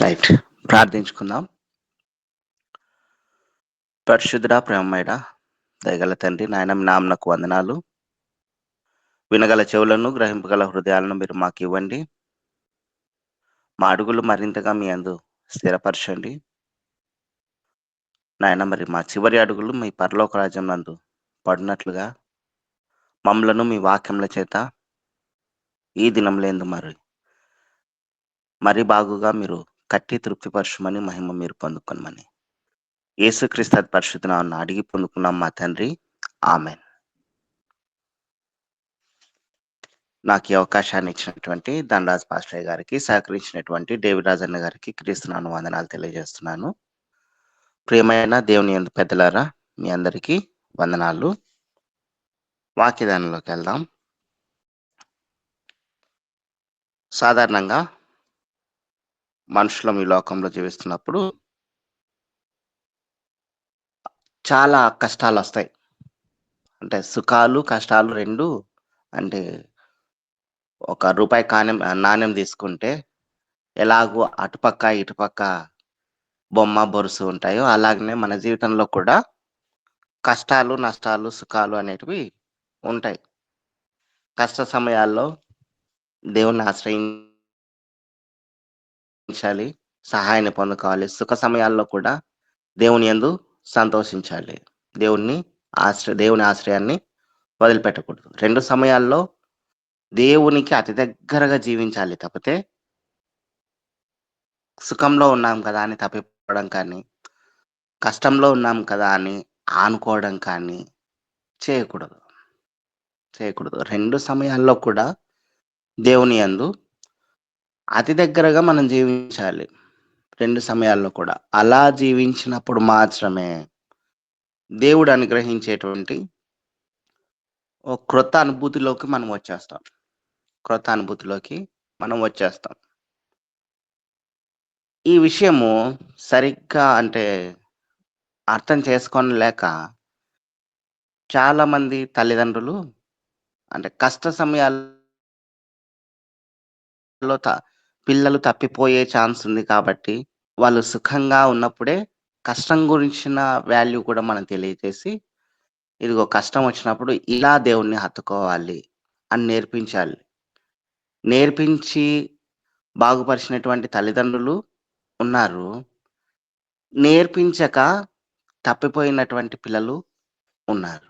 Right. ప్రార్థించుకుందాం. పరిశుద్ధుడా, ప్రేమమయుడా, దయగల తండ్రి, నాయన మీ నామమునకు వందనాలు. వినగల చెవులను, గ్రహింపగల హృదయాలను మీరు మాకివ్వండి. మా అడుగులు మరింతగా మీ యందు స్థిరపరచండి. నాయన మరి మా చివరి అడుగులు మీ పరలోక రాజ్యం నందు పడినట్లుగా మమ్మలను మీ వాక్యముల చేత ఈ దినంలేందు మరి బాగుగా మీరు కట్టి తృప్తిపరచమని, మహిమ మీరు పొందుకొనమని యేసుక్రీస్తు అతి పరిశుద్ధ నామమున అడిగి పొందుకున్నాం మా తండ్రి. ఆమేన్. నాకు ఈ అవకాశాన్ని ఇచ్చినటువంటి ధనరాజ్ పాస్టర్ గారికి, సహకరించినటువంటి డేవిడ్ రాజన్న గారికి క్రీస్తునామ వందనాలు తెలియజేస్తున్నాను. ప్రియమైన దేవుని యందు పెద్దలారా, మీ అందరికీ వందనాలు. వాక్యదానంలోకి వెళ్దాం. సాధారణంగా మనుషులం ఈ లోకంలో జీవిస్తున్నప్పుడు చాలా కష్టాలు వస్తాయి. అంటే సుఖాలు, కష్టాలు రెండు. అంటే ఒక రూపాయి నాణ్యం తీసుకుంటే ఎలాగో అటుపక్క ఇటుపక్క బొమ్మ బొరుసు ఉంటాయో, అలాగనే మన జీవితంలో కూడా కష్టాలు, నష్టాలు, సుఖాలు అనేటివి ఉంటాయి. కష్ట సమయాల్లో దేవుణ్ణి ఆశ్రయించాలి, సహాయాన్ని పొందుకోవాలి. సుఖ సమయాల్లో కూడా దేవుని యందు సంతోషించాలి. దేవుని ఆశ్రయాన్ని వదిలిపెట్టకూడదు. రెండు సమయాల్లో దేవునికి అతి దగ్గరగా జీవించాలి తప్పితే సుఖంలో ఉన్నాం కదా అని తప్పిపోవడం కానీ, కష్టంలో ఉన్నాం కదా అని ఆనుకోవడం కానీ చేయకూడదు. రెండు సమయాల్లో కూడా దేవుని యందు అతి దగ్గరగా మనం జీవించాలి. రెండు సమయాల్లో కూడా. అలా జీవించినప్పుడు మాత్రమే దేవుడు అనుగ్రహించేటువంటి ఓ క్రొత్త అనుభూతిలోకి మనం వచ్చేస్తాం. ఈ విషయము సరిగ్గా అర్థం చేసుకోలేక చాలా మంది తల్లిదండ్రులు కష్ట సమయాల్లో పిల్లలు తప్పిపోయే ఛాన్స్ ఉంది కాబట్టి, వాళ్ళు సుఖంగా ఉన్నప్పుడే కష్టం గురించిన వాల్యూ కూడా మనం తెలియజేసి, ఇదిగో కష్టం వచ్చినప్పుడు ఇలా దేవుణ్ణి హత్తుకోవాలి అని నేర్పించి బాగుపరిచినటువంటి తల్లిదండ్రులు ఉన్నారు. నేర్పించక తప్పిపోయినటువంటి పిల్లలు ఉన్నారు.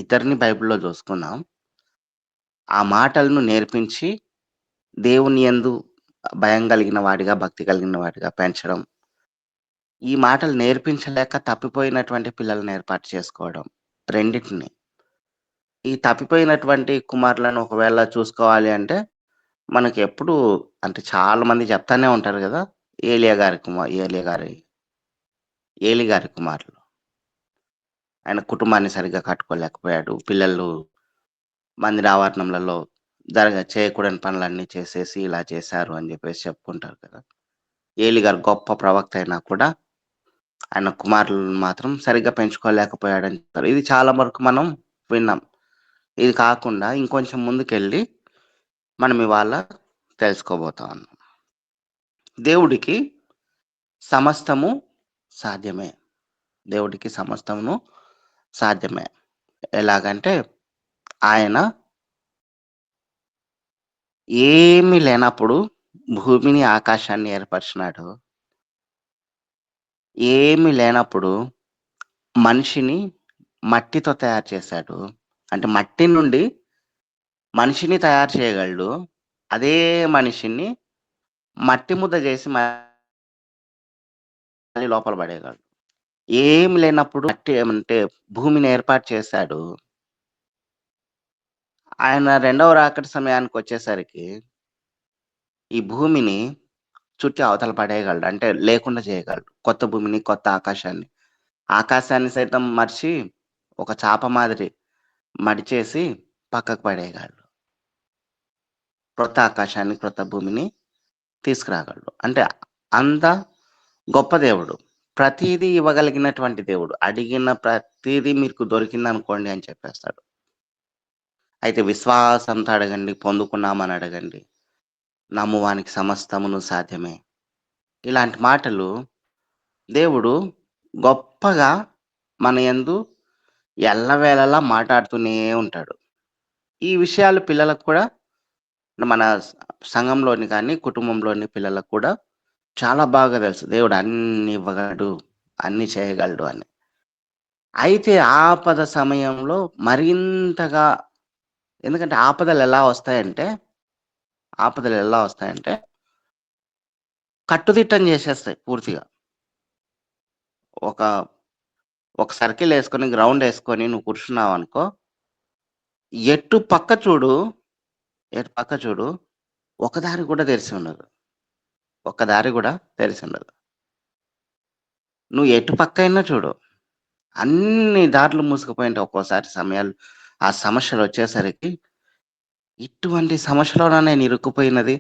ఇద్దరిని బైబిల్‌లో చూసుకుందాం. ఆ మాటలను నేర్పించి దేవుని యందు భయం కలిగిన వాడిగా, భక్తి కలిగిన వాడిగా పెంచడం. ఈ మాటలు నేర్పించలేక తప్పిపోయినటువంటి పిల్లల్ని ఏర్పాటు చేసుకోవడం. రెండిటిని. ఈ తప్పిపోయినటువంటి కుమారులను ఒకవేళ చూసుకోవాలి అంటే, మనకెప్పుడు చాలా మంది చెప్తానే ఉంటారు గదా! ఏలి గారి కుమారులు. ఆయన కుటుంబాన్ని సరిగ్గా కట్టుకోలేకపోయాడు. పిల్లలు మందిర ఆవరణములలో చేయకూడని పనులన్నీ చేసేసి ఇలా చేశారు అని చెప్పేసి చెప్పుకుంటారు కదా! ఏలి గారు గొప్ప ప్రవక్త అయినా కూడా ఆయన కుమారులను మాత్రం సరిగ్గా పెంచుకోలేకపోయాడని చెప్తారు. ఇది చాలా వరకు మనం విన్నాం. ఇది కాకుండా ఇంకొంచెం ముందుకెళ్ళి మనం ఇవాళ తెలుసుకోబోతా ఉన్నాం. దేవుడికి సమస్తము సాధ్యమే. ఎలాగంటే ఆయన ఏమీ లేనప్పుడు భూమిని, ఆకాశాన్ని ఏర్పరిచినాడు. ఏమీ లేనప్పుడు మనిషిని మట్టితో తయారు చేశాడు. మట్టి నుండి మనిషిని తయారు చేయగలడు. అదే మనిషిని మట్టి ముద్ద చేసి మళ్ళీ లోపల పడేయగలడు. ఏమి లేనప్పుడు భూమిని ఏర్పాటు చేశాడు. ఆయన రెండవ రాకడ సమయానికొచ్చేసరికి ఈ భూమిని చుట్టి అవతల పడేయగలడు. లేకుండా చేయగలడు. కొత్త భూమిని, కొత్త ఆకాశాన్ని. ఆకాశాన్ని సైతం మరిచి ఒక చాప మాదిరి మడిచేసి పక్కకు పడేయగలడు. క్రొత్త ఆకాశాన్ని, క్రొత్త భూమిని తీసుకురాగలడు. అంత గొప్ప దేవుడు. ప్రతీదీ ఇవ్వగలిగినటువంటి దేవుడు. అడిగిన ప్రతీదీ మీకు దొరికిందనుకోండి అని చెప్పేస్తాడు. అయితే విశ్వాసంతో అడగండి, పొందుకున్నామని అడగండి. నమ్మువానికి సమస్తమును సాధ్యమే. ఇలాంటి మాటలు దేవుడు గొప్పగా మన యందు ఎల్లవేళలా మాటాడుతూనే ఉంటాడు. ఈ విషయాలు పిల్లలకు కూడా మన సంఘంలోని కానీ, కుటుంబంలోని పిల్లలకు కూడా చాలా బాగా తెలుసు. దేవుడు అన్నీ ఇవ్వగలడు, అన్నీ చేయగలడు అని. అయితే ఆపద సమయంలో మరింతగా ఎందుకంటే ఆపదలెలా వస్తాయంటే కట్టుదిట్టం చేసేస్తాయి పూర్తిగా. ఒక ఒక సర్కిలేసుకొని, గ్రౌండేసుకొని నువ్వు కూర్చున్నావనుకో, ఎటు పక్క చూడు, ఎటు పక్క చూడు, ఒక దారి కూడా తెరిసి ఉండదు. ఒక్క దారి గూడా తెరిసుండదు. నువ్వు ఎటు పక్కైనా చూడు. అన్ని దారులు మూసుకుపోయుంటాయి ఒక్కోసారి సమయాలు. ఆ సమస్యలొచ్చేసరికి, ఇటువంటి సమస్యలోనా నేను ఇరుక్కుపోయినది.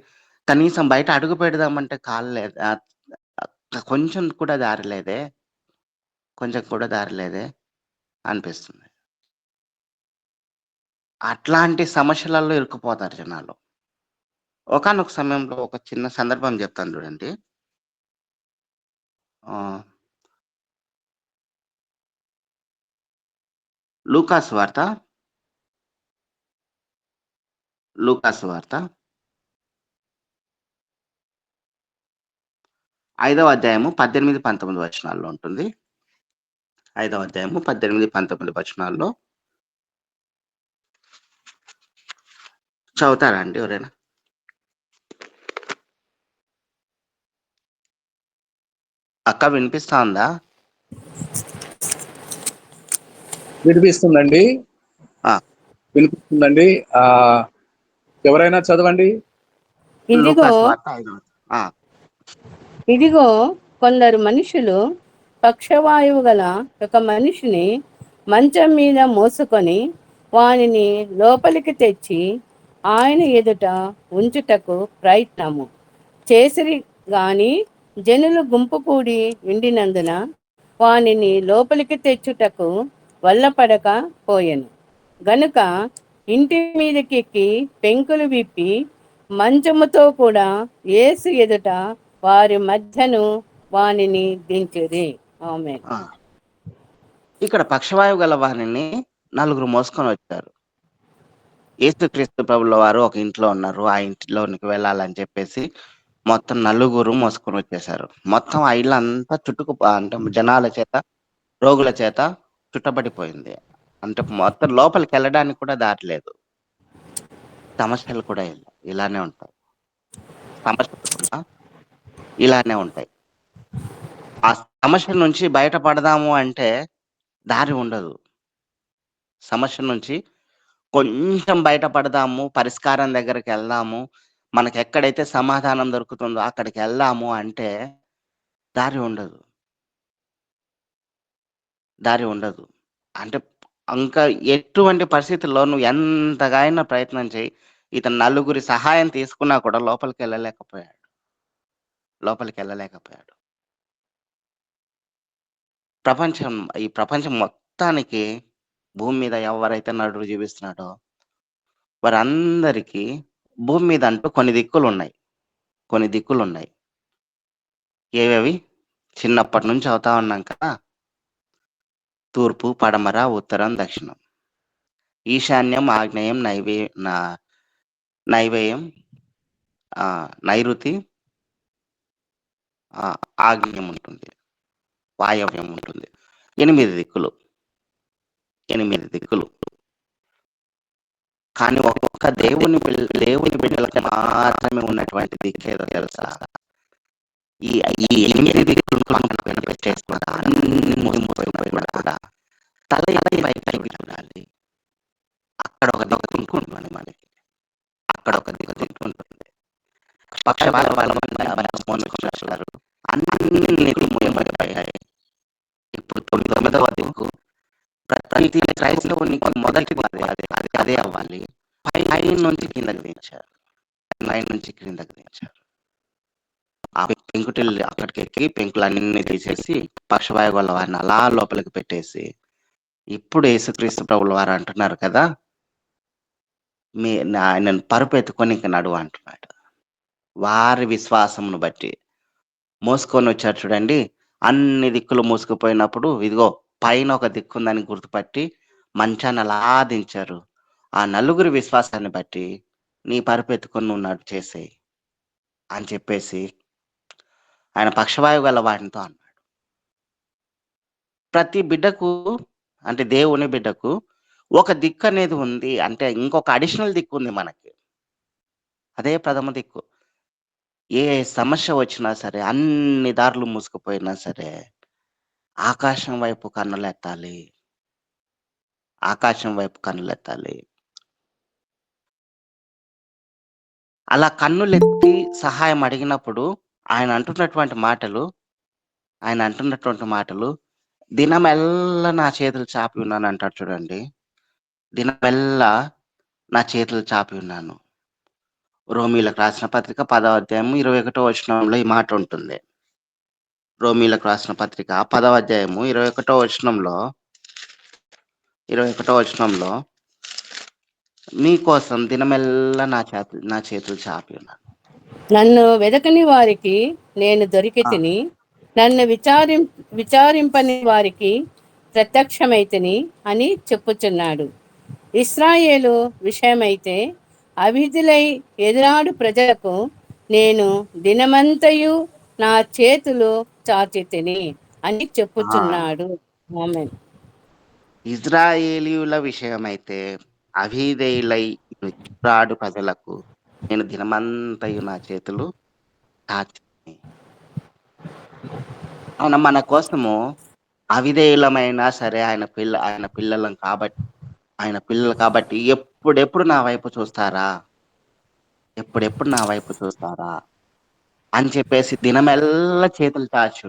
కనీసం బయట అడుగు పెడదామంటే కాళ్ళు లేదు. కొంచెం కూడా దారి లేదే, కొంచెం కూడా దారి లేదే అనిపిస్తుంది. అట్లాంటి సమస్యలలో ఇరుక్కుపోతారు జనాలు. ఒకానొక సమయంలో ఒక చిన్న సందర్భం జెప్తాను జూడండి. ఆహ్, లూకాసు వార్త, లూకాసు వార్త 5వ అధ్యాయము 18, 19 వచనాల్లో ఉంటుంది. 5వ అధ్యాయము 18, 19 వచనాల్లో చదువుతారా అండి ఎవరైనా? అక్క వినిపిస్తా ఉందా? వినిపిస్తుందండి. ఆ! వినిపిస్తుందండి. ఎవరైనా చదవండి. ఇదిగో లూకాసు వార్త 5వ ఆ! ఇదిగో కొందరు మనుషులు పక్షవాయువు గల ఒక మనిషిని మంచం మీద మోసుకొని వానిని లోపలికి తెచ్చి ఆయన ఎదుట ఉంచుటకు ప్రయత్నము చేసిరి గాని జనులు గుంపు కూడి ఉండినందున వానిని లోపలికి తెచ్చుటకు వల్లపడక పోయెను. గనుక ఇంటి మీదకెక్కి పెంకులు విప్పి మంచముతో కూడా యేసు ఎదుట వారి మధ్యను వానిని దించిరి. ఆమేన్. ఆ! ఇక్కడ పక్షవాయువు గల వానిని నలుగురు మోసుకొనొచ్చారు. యేసుక్రీస్తు ప్రభుల వారు ఒక ఇంట్లో ఉన్నారు. ఆ ఇంటిలోనికి వెళ్ళాలని చెప్పేసి మొత్తం నలుగురు మోసుకొనొచ్చేసారు. మొత్తం ఆ ఇల్లంతా అంటే జనాల చేత, రోగుల చేత చుట్టబడిపోయింది. అంటే మొత్తం లోపలికెళ్ళడానికి కూడా దారి లేదు. సమస్యలు కూడా ఇలానే ఉంటాయి. సమస్యలు కూడా ఇలానే ఉంటాయి. ఆ సమస్య నుంచి బయటపడదాము అంటే దారి ఉండదు. సమస్య నుంచి కొంచెం బయటపడదాము, పరిష్కారం దగ్గరికెళ్దాము, మనకెక్కడైతే సమాధానం దొరుకుతుందో అక్కడికెళ్దాము అంటే దారి ఉండదు. దారి ఉండదు. అంటే ఇంకా ఎటువంటి పరిస్థితుల్లో నువ్వు ఎంతగా అయినా ప్రయత్నం చెయ్యి. ఇతను నలుగురి సహాయం తీసుకున్నా కూడా లోపలికెళ్ళలేకపోయాడు. ఈ ప్రపంచం మొత్తానికి భూమి మీద ఎవరైతే నడుం జీవిస్తున్నాడో వారందరికీ భూమి మీద అంటూ కొన్ని దిక్కులున్నాయి. ఏవేవి? చిన్నప్పటి నుంచి చదువుతా ఉన్నాం కదా! తూర్పు, పడమర, ఉత్తరం, దక్షిణం. ఈశాన్యం, ఆగ్నేయం, నైవేయం, నైరుతి, ఆగ్నేయం ఉంటుంది. వాయవ్యం ఉంటుంది. 8 దిక్కులు. 8 దిక్కులు. కానీ ఒక్క దేవుని బిడ్డలకు మాత్రమే ఉన్నటువంటి దిక్కేదో తెలుసా? ఈ ఈ 8 దిక్కులను పక్కన పెట్టేసుకున్నాక అన్నీ మూసిపోయినా కూడా తల ఎత్తి పైకి చూడాలి. అక్కడ ఒక దిక్కు ఉంటుంది మనకి. అక్కడ ఒక దిక్కు ఉంటుంది. పక్షవాయువు వల్ల మోసుకొనొచ్చారు. అన్నిటికి మూయబడిపోయాయి. ఇప్పుడు 9వ దిక్కు ప్రతి క్రైస్తవునికి మొదటిది అదే అవ్వాలి. పైనుంచి కిందకి దించారు. ఆ పెంకుటిల్లు అక్కడికెక్కి పెంకులన్నీ తీసేసి పక్షవాయువు గల వారిని అలా లోపలికి పెట్టేసి, ఇప్పుడు యేసుక్రీస్తు ప్రభుల వారు అంటున్నారు కదా! ఆయనను పరుపెత్తుకొని ఇంక నడువు అంటున్నాడు. వారి విశ్వాసమును బట్టి మోసుకొని వచ్చారు చూడండి. అన్ని దిక్కులు మూసుకుపోయినప్పుడు ఇదిగో పైన ఒక దిక్కుందని గుర్తుపట్టి మంచాన్ని అలా దించారు. ఆ నలుగురి విశ్వాసాన్ని బట్టి నీ పరుపెత్తుకొని నువ్వు నడిచేసేయి అని చెప్పేసి ఆయన పక్షవాయువు గల వాడితో అన్నాడు. ప్రతి బిడ్డకు అంటే దేవుని బిడ్డకు ఒక దిక్కు అనేది ఉంది. అంటే ఇంకొక అడిషనల్ దిక్కు ఉంది మనకి. అదే ప్రథమ దిక్కు. ఏ సమస్య వచ్చినా సరే, అన్ని దారులు మూసుకుపోయినా సరే, ఆకాశం వైపు కన్నులెత్తాలి. ఆకాశం వైపు కన్నులెత్తాలి. అలా కన్నులెత్తి సహాయం అడిగినప్పుడు ఆయన అంటున్నటువంటి మాటలు దినమెల్లా నా చేతులు చాపి ఉన్నాను అంటాడు చూడండి. దినమెల్లా నా చేతులు చాపి ఉన్నాను. రోమీలకు రాసిన పత్రిక 10వ అధ్యాయము 21వ వచనంలో ఈ మాట ఉంటుంది. రోమీలకు రాసిన పత్రిక 10వ అధ్యాయము 21వ వచనంలో మీకోసం దినమెల్లా నా చేతులు చాపి ఉన్నాను. నన్ను వెదకని వారికి నేను దొరికితిని, నన్ను విచారింపని వారికి ప్రత్యక్షమైతిని అని చెప్పుచున్నాడు. ఇశ్రాయేలు విషయమైతే అవిధులై ఎదురాడు ప్రజలకు నేను దినమంతయు నా చేతులు చాచితిని అని చెప్పుచున్నాడు. ఆమేన్. ఇజ్రాయేలీయుల విషయమైతే అవిధేయులై ఎదురాడు ప్రజలకు నేను దినమంతయు నా చేతులు చాచితిని. ఆయన మన కోసము అవిధేయులమైనా సరే ఆయన పిల్లలు కాబట్టి ఎప్పుడెప్పుడు నా వైపు చూస్తారా అని చెప్పేసి దినమెల్లా చేతులు చాచి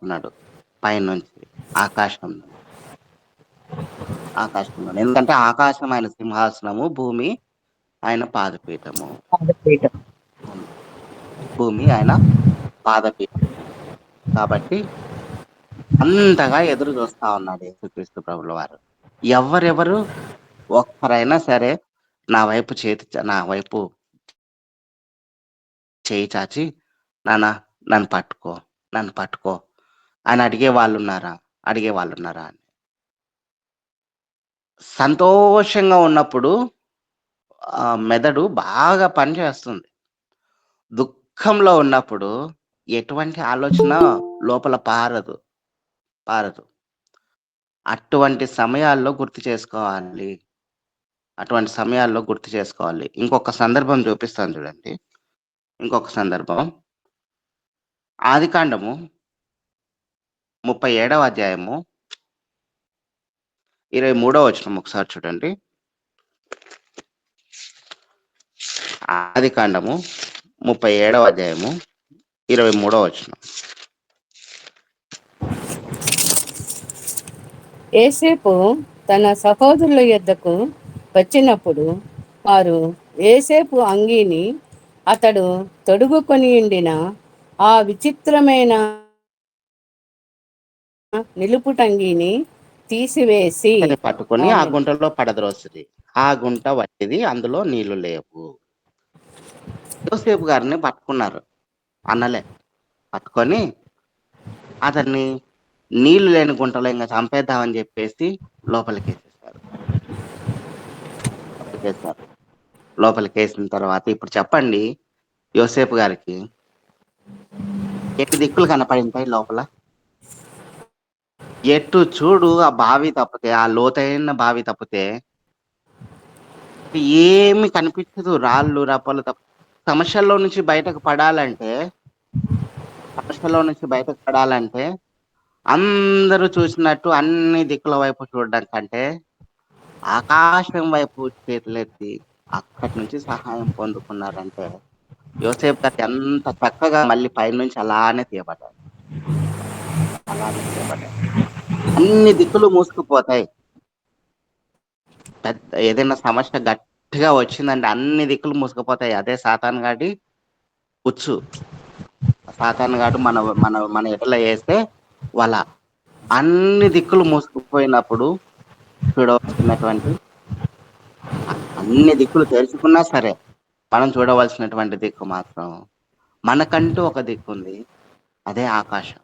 ఉన్నాడు పైనుంచి ఆకాశంలో. ఎందుకంటే ఆకాశం ఆయన సింహాసనము, భూమి ఆయన పాదపీఠము. భూమి ఆయన పాదపీఠం కాబట్టి అంతగా ఎదురు చూస్తా ఉన్నాడు యేసుక్రీస్తు ప్రభుల వారు. ఎవరెవరు ఒక్కరైనా సరే నా వైపు చేయి చాచి నన్ను పట్టుకో అని అడిగే వాళ్ళు ఉన్నారా అని. సంతోషంగా ఉన్నప్పుడు మెదడు బాగా పనిచేస్తుంది. దుఃఖంలో ఉన్నప్పుడు ఎటువంటి ఆలోచన లోపల పారదు. అటువంటి సమయాల్లో గుర్తు చేసుకోవాలి. ఇంకొక సందర్భం చూపిస్తాను చూడండి. ఆదికాండము 37వ అధ్యాయము 23వ వచనం ఒకసారి చూడండి. ఆదికాండము 37వ అధ్యాయము 23వ వచనం. యోసేపు తన సహోదరుల యొద్దకు వచ్చినప్పుడు వారు యోసేపు అంగీని అతడు తొడుగుకొని ఉండిన ఆ విచిత్రమైన నిలుపుటంగీని తీసివేసి పట్టుకొని ఆ గుంటలో పడద్రోసిరి. ఆ గుంట వట్టిది, అందులో నీళ్లు లేవు. యోసేపు గారిని పట్టుకున్నారు అన్నలే. పట్టుకొని అతన్ని నీళ్లు లేని గుంటలో ఇంకా చంపేద్దామని చెప్పేసి లోపలికేసిన తర్వాత ఇప్పుడు చెప్పండి, యోసేపు గారికి ఎన్ని దిక్కులు కనపడింటాయి లోపల? ఎటు చూడు ఆ బావి తప్పితే, ఆ లోతైన బావి తప్పితే ఏమి కనిపించదు. రాళ్ళు రప్పలు తప్ప. సమస్యల్లో నుంచి బయటకు పడాలంటే అందరూ చూసినట్టు అన్ని దిక్కుల వైపు చూడడం కంటే ఆకాశం వైపు చేతులెత్తి అక్కడి నుంచి సహాయం పొందుకున్నారంటే యోసేపు గారు ఎంత చక్కగా మళ్ళీ పైనుంచి అలానే తీయబడ్డారు. అన్ని దిక్కులు మూసుకుపోతాయి. ఏదైనా సమస్య గట్టిగా వచ్చిందంటే అన్ని దిక్కులు మూసుకుపోతాయి. అదే సాతాను గాడి ఉచ్చు. సాతాను గాడు మన ఎడల వేస్తే వాళ్ళ అన్ని దిక్కులు మూసుకుపోయినప్పుడు చూడవలసినటువంటి అన్ని దిక్కులు తెలుసుకున్నా సరే మనం చూడవలసినటువంటి దిక్కు మాత్రం మనకంటూ ఒక దిక్కు ఉంది. అదే ఆకాశం.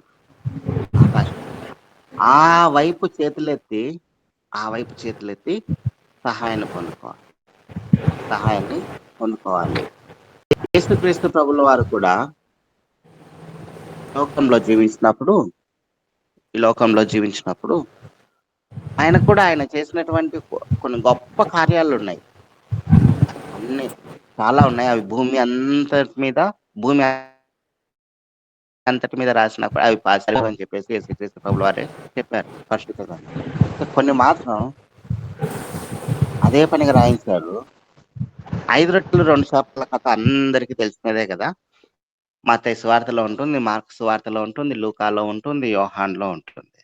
ఆకాశం ఆ వైపు చేతులెత్తి సహాయాన్ని పొందుకోవాలి. యేసుక్రీస్తు ప్రభుల వారు కూడా ఈ లోకంలో జీవించినప్పుడు ఆయన చేసినటువంటి కొన్ని గొప్ప కార్యాలు ఉన్నాయి. అన్ని చాలా ఉన్నాయి. అవి భూమి అంతటి మీద రాసినప్పుడు అవి అని చెప్పేసి యేసుక్రీస్తు ప్రభుల వారే చెప్పారు పరిశుద్ధ గ్రంథంలో. కొన్ని మాత్రం అదే పనిగా రాయించారు. 5 రొట్టెలు 2 చేపల కథ అందరికీ తెలిసినదే కదా. మత్తయి సువార్తలో ఉంటుంది, మార్కు సువార్తలో ఉంటుంది, లూకాలో ఉంటుంది, యోహాన్లో ఉంటుంది.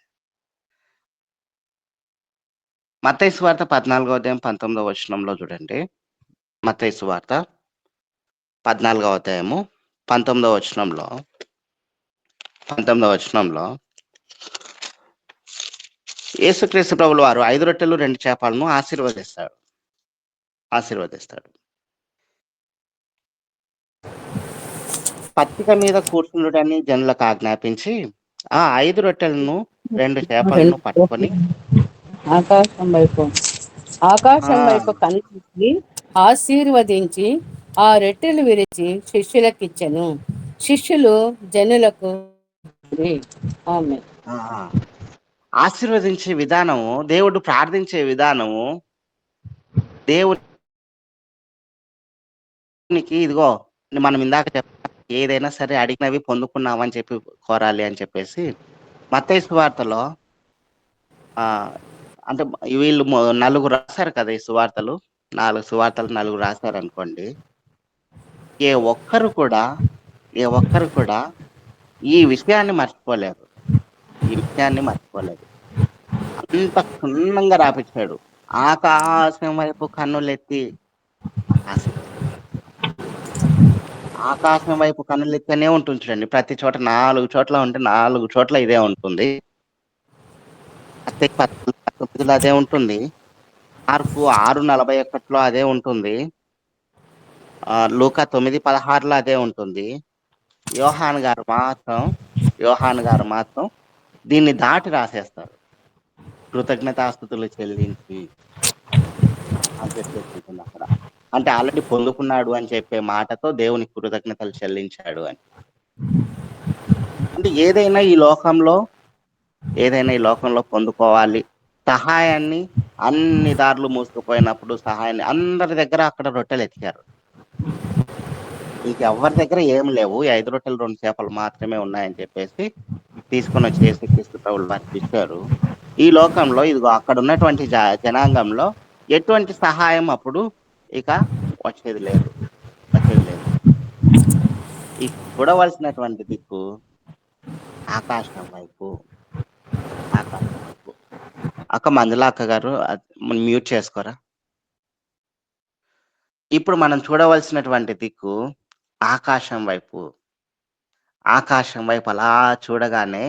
మత్తయి సువార్త 14వ అధ్యాయం 19వ వచనంలో చూడండి. మత్తయి సువార్త 14వ అధ్యాయము 19వ వచనంలో యేసుక్రీస్తు ప్రభుల వారు 5 రొట్టెలు 2 చేపలను ఆశీర్వదిస్తాడు. పచ్చిక మీద కూర్చుండుటని జనులకు ఆజ్ఞాపించి ఆ 5 రొట్టెలను 2 చేపలను పట్టుకొని ఆకాశం వైపు కన్నుకి ఆశీర్వదించి ఆ రొట్టెలు విరిచి శిష్యులకిచ్చెను. శిష్యులు జనులకు ఆశీర్వదించే విధానము, దేవుడు ప్రార్థించే విధానము, దేవునికి ఇదిగో మనం ఇందాక ఏదైనా సరే అడిగినవి పొందుకున్నామని చెప్పి కోరాలి అని చెప్పేసి మత్తయి సువార్తలో అంటే వీళ్ళు 4 రాశారు కదా ఈ సువార్తలు. 4 సువార్తలు 4 రాశారు అనుకోండి. ఏ ఒక్కరు కూడా ఈ విషయాన్ని మర్చిపోలేదు. అంత క్షుణ్ణంగా రాపించాడు. ఆకాశం వైపు కన్నులెత్తి ఆకాశం వైపు కన్నులెత్తనే ఉంటుంది చూడండి. ప్రతి చోట 4 చోట్ల ఉంటే 4 చోట్ల ఇదే ఉంటుంది. అదే ఉంటుంది. మార్కు 6:41 అదే ఉంటుంది. లూకా 9:16 అదే ఉంటుంది. యోహాన్ గారు మాత్రం దీన్ని దాటి రాసేస్తారు. కృతజ్ఞతాస్తుతులు చెల్లించి అని చెప్పేసి అక్కడ. అంటే ఆల్రెడీ పొందుకున్నాడు అని చెప్పే మాటతో దేవునికి కృతజ్ఞతలు చెల్లించాడు అని. అంటే ఏదైనా ఈ లోకంలో పొందుకోవాలి, సహాయాన్ని అన్ని దారులు మూసుకుపోయినప్పుడు సహాయాన్ని అందరి దగ్గర అక్కడ రొట్టెలు ఎత్తారు. ఇంకెవరి దగ్గర ఏం లేవు, 5 రొట్టెలు 2 చేపలు మాత్రమే ఉన్నాయని చెప్పేసి తీసుకొని వచ్చి యేసుక్రీస్తు ప్రభువులు వారికి ఇచ్చారు. ఈ లోకంలో ఇదిగో అక్కడ ఉన్నటువంటి జనాంగంలో ఎటువంటి సహాయం అప్పుడు ఇక వచ్చేది లేదు. ఈ చూడవలసినటువంటి దిక్కు ఆకాశం వైపు. అక్క మంజుల అక్క గారు మ్యూట్ చేసుకోరా. ఇప్పుడు మనం చూడవలసినటువంటి దిక్కు ఆకాశం వైపు అలా చూడగానే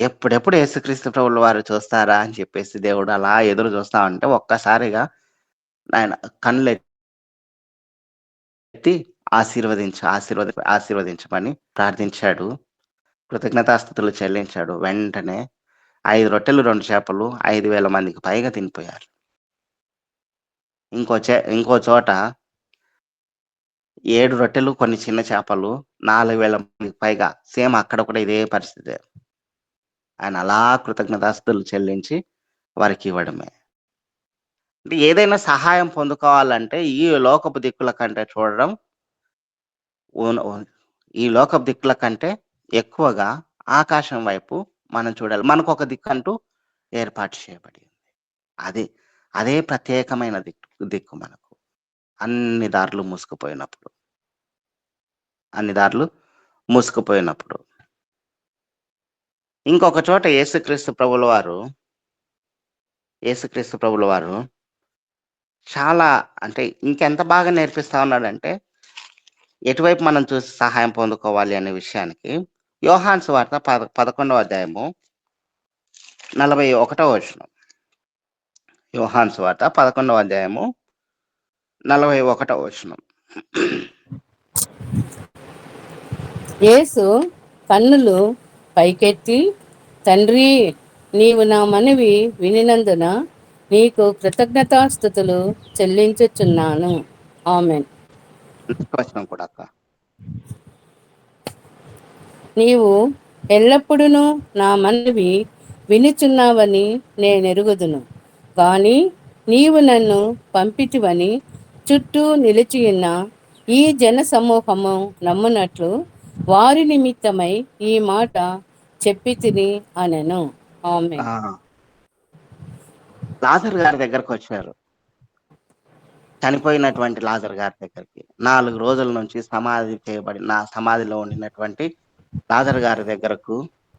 ఎప్పుడెప్పుడు యేసుక్రీస్తు ప్రభువుల వారు చూస్తారా అని చెప్పేసి దేవుడు అలా ఎదురు చూస్తా ఉంటే ఒక్కసారిగా ఆయన కన్నులెత్తి ఆశీర్వదించమని ప్రార్థించాడు. కృతజ్ఞతాస్తుతులు చెల్లించాడు. వెంటనే 5 రొట్టెలు 2 చేపలు 5,000 మందికి పైగా తినిపోయారు. ఇంకో చోట 7 రొట్టెలు కొన్ని చిన్న చేపలు 4,000 మందికి పైగా. సేమ్ అక్కడ కూడా ఇదే పరిస్థితి. ఆయన అలా కృతజ్ఞతాస్తుతులు చెల్లించి వారికి ఇవ్వడమే. అంటే ఏదైనా సహాయం పొందుకోవాలంటే ఈ లోకపు దిక్కుల కంటే ఎక్కువగా ఆకాశం వైపు మనం చూడాలి. మనకు ఒక దిక్కు అంటూ ఏర్పాటు చేయబడి ఉంది. అదే ప్రత్యేకమైన దిక్కు మనకు. అన్ని దారులు మూసుకుపోయినప్పుడు ఇంకొక చోట యేసుక్రీస్తు ప్రభుల వారు చాలా, అంటే ఇంకెంత బాగా నేర్పిస్తా ఉన్నాడంటే ఎటువైపు మనం చూసి సహాయం పొందుకోవాలి అనే విషయానికి యోహాను సువార్త 11వ అధ్యాయము 41వ వచనం. యోహాను సువార్త 11వ అధ్యాయము 41వ వచనం. యేసు కన్నులు పైకెత్తి, తండ్రి, నీవు నా మనవి వినినందున నీకు కృతజ్ఞతాస్థుతులు చెల్లించుచున్నాను. ఆమెన్. నెక్స్ట్ వచనం కూడా అక్క. నీవు ఎల్లప్పుడూ నా మనవి వినుచున్నావని నేనెరుగుదును, గాని నీవు నన్ను పంపితివని చుట్టూ నిలిచియున్న ఈ జన సమూహము నమ్మునట్లు వారి నిమిత్తమై ఈ మాట చెప్పితిని అనెను. ఆమేన్. లాజరు గారి దగ్గరకు వచ్చారు. చనిపోయినటువంటి లాజరు గారి దగ్గరికి 4 రోజుల నుంచి సమాధిలో ఉండినటువంటి లాజరు గారి దగ్గరకు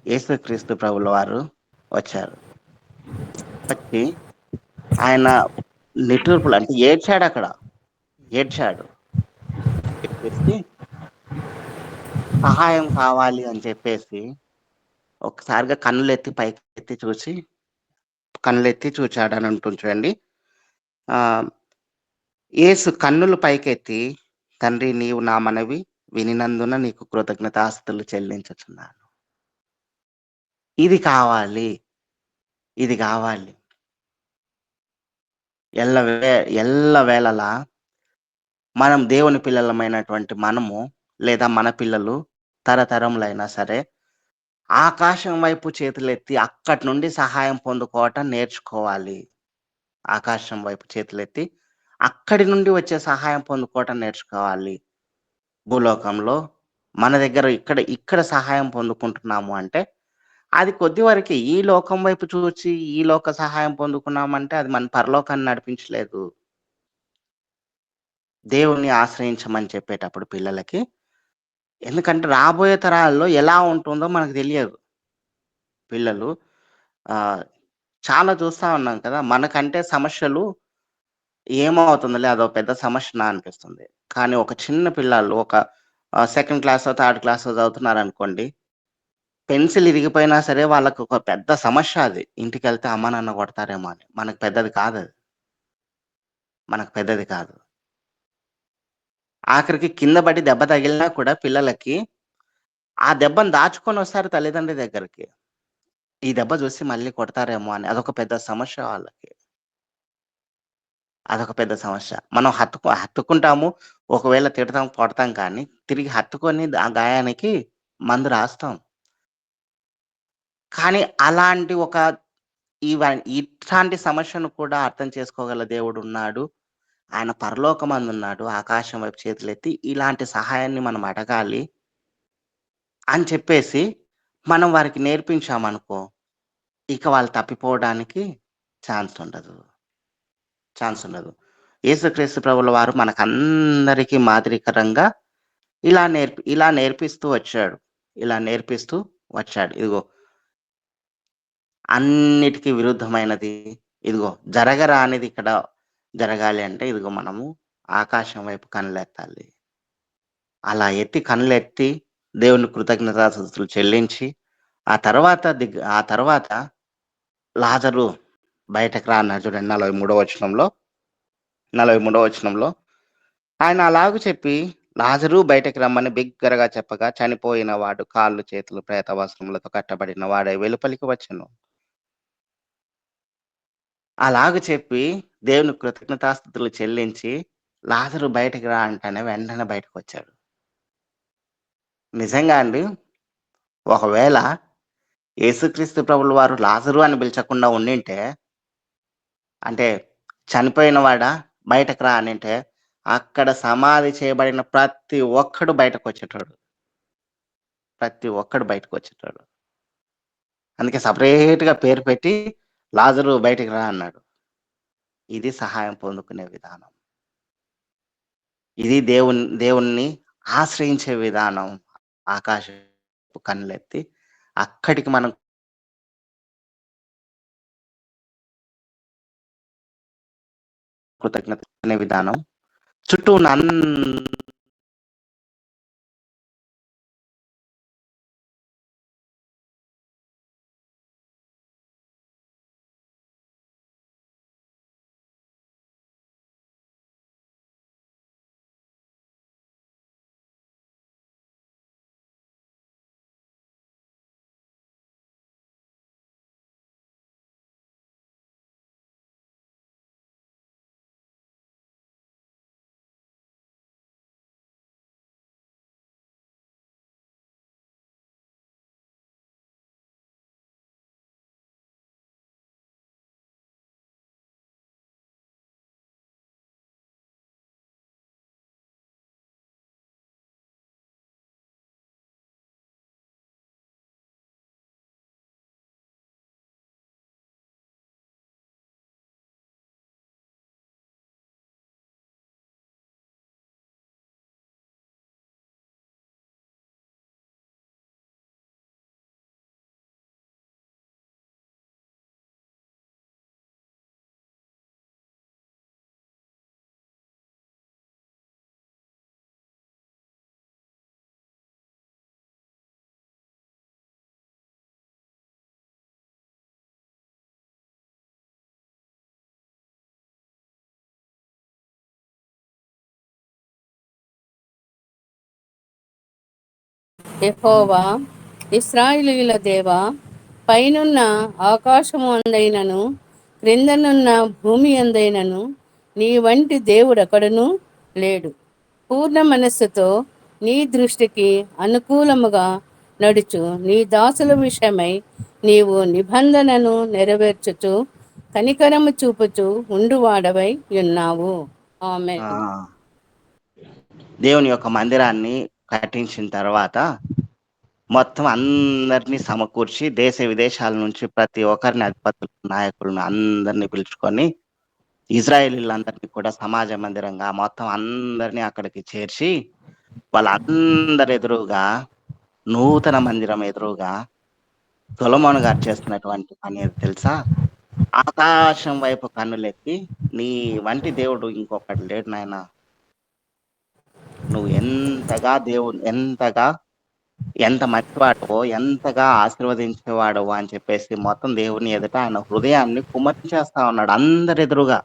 యేసుక్రీస్తు ప్రభుల వారు వచ్చారు. వచ్చి ఆయన నిట్టూర్పులు అంటే ఏడ్చాడు. అక్కడ ఏడ్చాడు. చెప్పేసి సహాయం కావాలి అని చెప్పేసి ఒకసారిగా కన్నులెత్తి చూచాడని ఉంటుంది చూడండి. యేసు కన్నులు పైకెత్తి, తండ్రి, నీవు నా మనవి వినినందున నీకు కృతజ్ఞతాస్తుతులు చెల్లించుచున్నాను. ఇది కావాలి, ఇది కావాలి. ఎల్లవేళలా మనం దేవుని పిల్లలమైనటువంటి మనము లేదా మన పిల్లలు తరతరములైనా సరే ఆకాశం వైపు చేతులెత్తి అక్కడి నుండి సహాయం పొందుకోవటం నేర్చుకోవాలి. ఆకాశం వైపు చేతులెత్తి అక్కడి నుండి వచ్చే సహాయం పొందుకోవటం నేర్చుకోవాలి. భూలోకంలో మన దగ్గర ఇక్కడ సహాయం పొందుకుంటున్నాము అంటే అది కొద్ది వరకు ఈ లోకం వైపు చూచి ఈ లోక సహాయం పొందుకున్నామంటే అది మన పరలోకాన్ని నడిపించలేదు. దేవుణ్ణి ఆశ్రయించమని చెప్పేటప్పుడు పిల్లలకి, ఎందుకంటే రాబోయే తరాల్లో ఎలా ఉంటుందో మనకు తెలియదు. పిల్లలు చాలా చూస్తా ఉన్నాం కదా, మనకంటే సమస్యలు ఏమవుతుందిలే అదో పెద్ద సమస్య అనిపిస్తుంది. కానీ ఒక చిన్న పిల్లలు ఒక సెకండ్ క్లాసో థర్డ్ క్లాసో చదువుతున్నారనుకోండి, పెన్సిల్ ఇరిగిపోయినా సరే వాళ్ళకు ఒక పెద్ద సమస్య అది. ఇంటికెళ్తే అమ్మ నాన్న కొడతారేమో అని. మనకు పెద్దది కాదది. మనకు పెద్దది కాదు. ఆఖరికి కింద పడి దెబ్బ తగిలినా కూడా పిల్లలకి ఆ దెబ్బను దాచుకొని వస్తారు తల్లిదండ్రి దగ్గరికి. ఈ దెబ్బ చూసి మళ్ళీ కొడతారేమో అని. అదొక పెద్ద సమస్య వాళ్ళకి. అదొక పెద్ద సమస్య. మనం హత్తుకుంటాము. ఒకవేళ తిడతాం, కొడతాం, కానీ తిరిగి హత్తుకొని ఆ గాయానికి మందు రాస్తాం. కానీ ఇట్లాంటి సమస్యను కూడా అర్థం చేసుకోగల దేవుడున్నాడు. ఆయన పరలోకమందున్నాడు. ఆకాశం వైపు చేతులెత్తి ఇలాంటి సహాయాన్ని మనం అడగాలి అని చెప్పేసి మనం వారికి నేర్పించామనుకో, ఇక వాళ్ళు తప్పిపోవడానికి ఛాన్స్ ఉండదు. యేసుక్రీస్తు ప్రభుల వారు మనకందరికీ మాదిరికరంగా ఇలా నేర్పిస్తూ వచ్చాడు. ఇదిగో అన్నిటికీ విరుద్ధమైనది, ఇదిగో జరగరానిది ఇక్కడ జరగాలి అంటే ఇదిగో మనము ఆకాశం వైపు కన్నులెత్తాలి. అలా కన్నులెత్తి దేవుని కృతజ్ఞతాస్తుతులు చెల్లించి ఆ తర్వాత లాజరు బయటకు రా అన్నాడు చూడండి. 43వ వచనంలో ఆయన అలాగూ చెప్పి లాజరు బయటకు రమ్మని బిగ్గరగా చెప్పగా చనిపోయిన వాడు కాళ్ళు చేతులు ప్రేత వస్త్రములతో కట్టబడిన వాడై వెలుపలికి వచ్చెను. అలాగూ చెప్పి దేవుని కృతజ్ఞతాస్తుతులు చెల్లించి లాజరు బయటకు రా అంటేనే వెంటనే బయటకు వచ్చాడు. నిజంగా అండి, ఒకవేళ యేసుక్రీస్తు ప్రభుల వారు లాజరు అని పిలిచకుండా ఉండింటే, అంటే చనిపోయిన వాడా బయటకు రా అనింటే, అక్కడ సమాధి చేయబడిన ప్రతి ఒక్కడు బయటకు వచ్చేటోడు. అందుకే సపరేట్‌గా పేరు పెట్టి లాజరు బయటికి రా అన్నాడు. ఇది సహాయం పొందుకునే విధానం. ఇది దేవుణ్ణి ఆశ్రయించే విధానం. ఆకాశపు కన్నులెత్తి అక్కడికి మనం కృతజ్ఞత అనే విధానం. చుట్టూ ఉన్న యెహోవా ఇశ్రాయేలీయుల దేవా, పైనున్న ఆకాశము అందైనను క్రిందనున్న భూమి అందైనను నీ వంటి దేవుడెక్కడునూ లేడు. పూర్ణ మనస్సుతో నీ దృష్టికి అనుకూలముగా నడుచు నీ దాసుల విషయమై నీవు నిబంధనను నెరవేర్చుచు కనికరము చూపుచు ఉండువాడవై ఉన్నావు. ఆమె. ఆ, దేవుని యొక్క మందిరాన్ని కట్టించిన తర్వాత మొత్తం అందరినీ సమకూర్చి దేశ విదేశాల నుంచి ప్రతి ఒక్కరిని అధిపతులు నాయకులను అందరినీ పిలుచుకొని ఇజ్రాయేలీలందరినీ కూడా సమాజ మందిరంగా మొత్తం అందరినీ అక్కడికి చేర్చి వాళ్ళందరి ఎదురుగా నూతన మందిరం ఎదురుగా సొలొమోను గారు చేస్తున్నటువంటి పని ఏది తెలుసా? ఆకాశం వైపు కన్నులెత్తి నీ వంటి దేవుడు ఇంకొకటి లేడు నాయన, నువ్వు ఎంత మంచివాడవో, ఎంతగా ఆశీర్వదించేవాడవో అని చెప్పేసి మొత్తం దేవుని ఎదుట ఆయన హృదయాన్ని కుమర్చేస్తా ఉన్నాడు అందరి ఎదురుగా.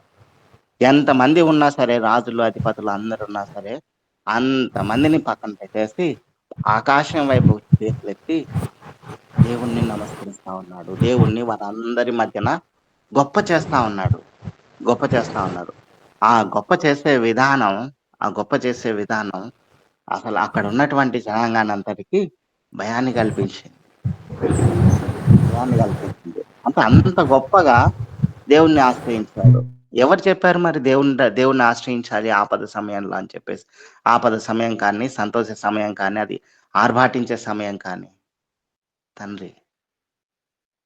ఎంతమంది ఉన్నా సరే, రాజులు అధిపతులు అందరు ఉన్నా సరే, అంతమందిని పక్కన పెట్టేసి ఆకాశం వైపు చేతులెత్తి దేవుణ్ణి నమస్కరిస్తా ఉన్నాడు. దేవుణ్ణి వారందరి మధ్యన గొప్ప చేస్తా ఉన్నాడు. ఆ గొప్ప చేసే విధానం అసలు అక్కడ ఉన్నటువంటి జనాంగానంతటికి భయాన్ని కల్పించింది. అంటే అంత గొప్పగా దేవుణ్ణి ఆశ్రయించాడు. ఎవరు చెప్పారు మరి దేవుణ్ణి ఆశ్రయించాలి ఆపద సమయంలో అని చెప్పేసి? ఆపద సమయం కానీ, సంతోష సమయం కానీ, అది ఆర్భాటించే సమయం కానీ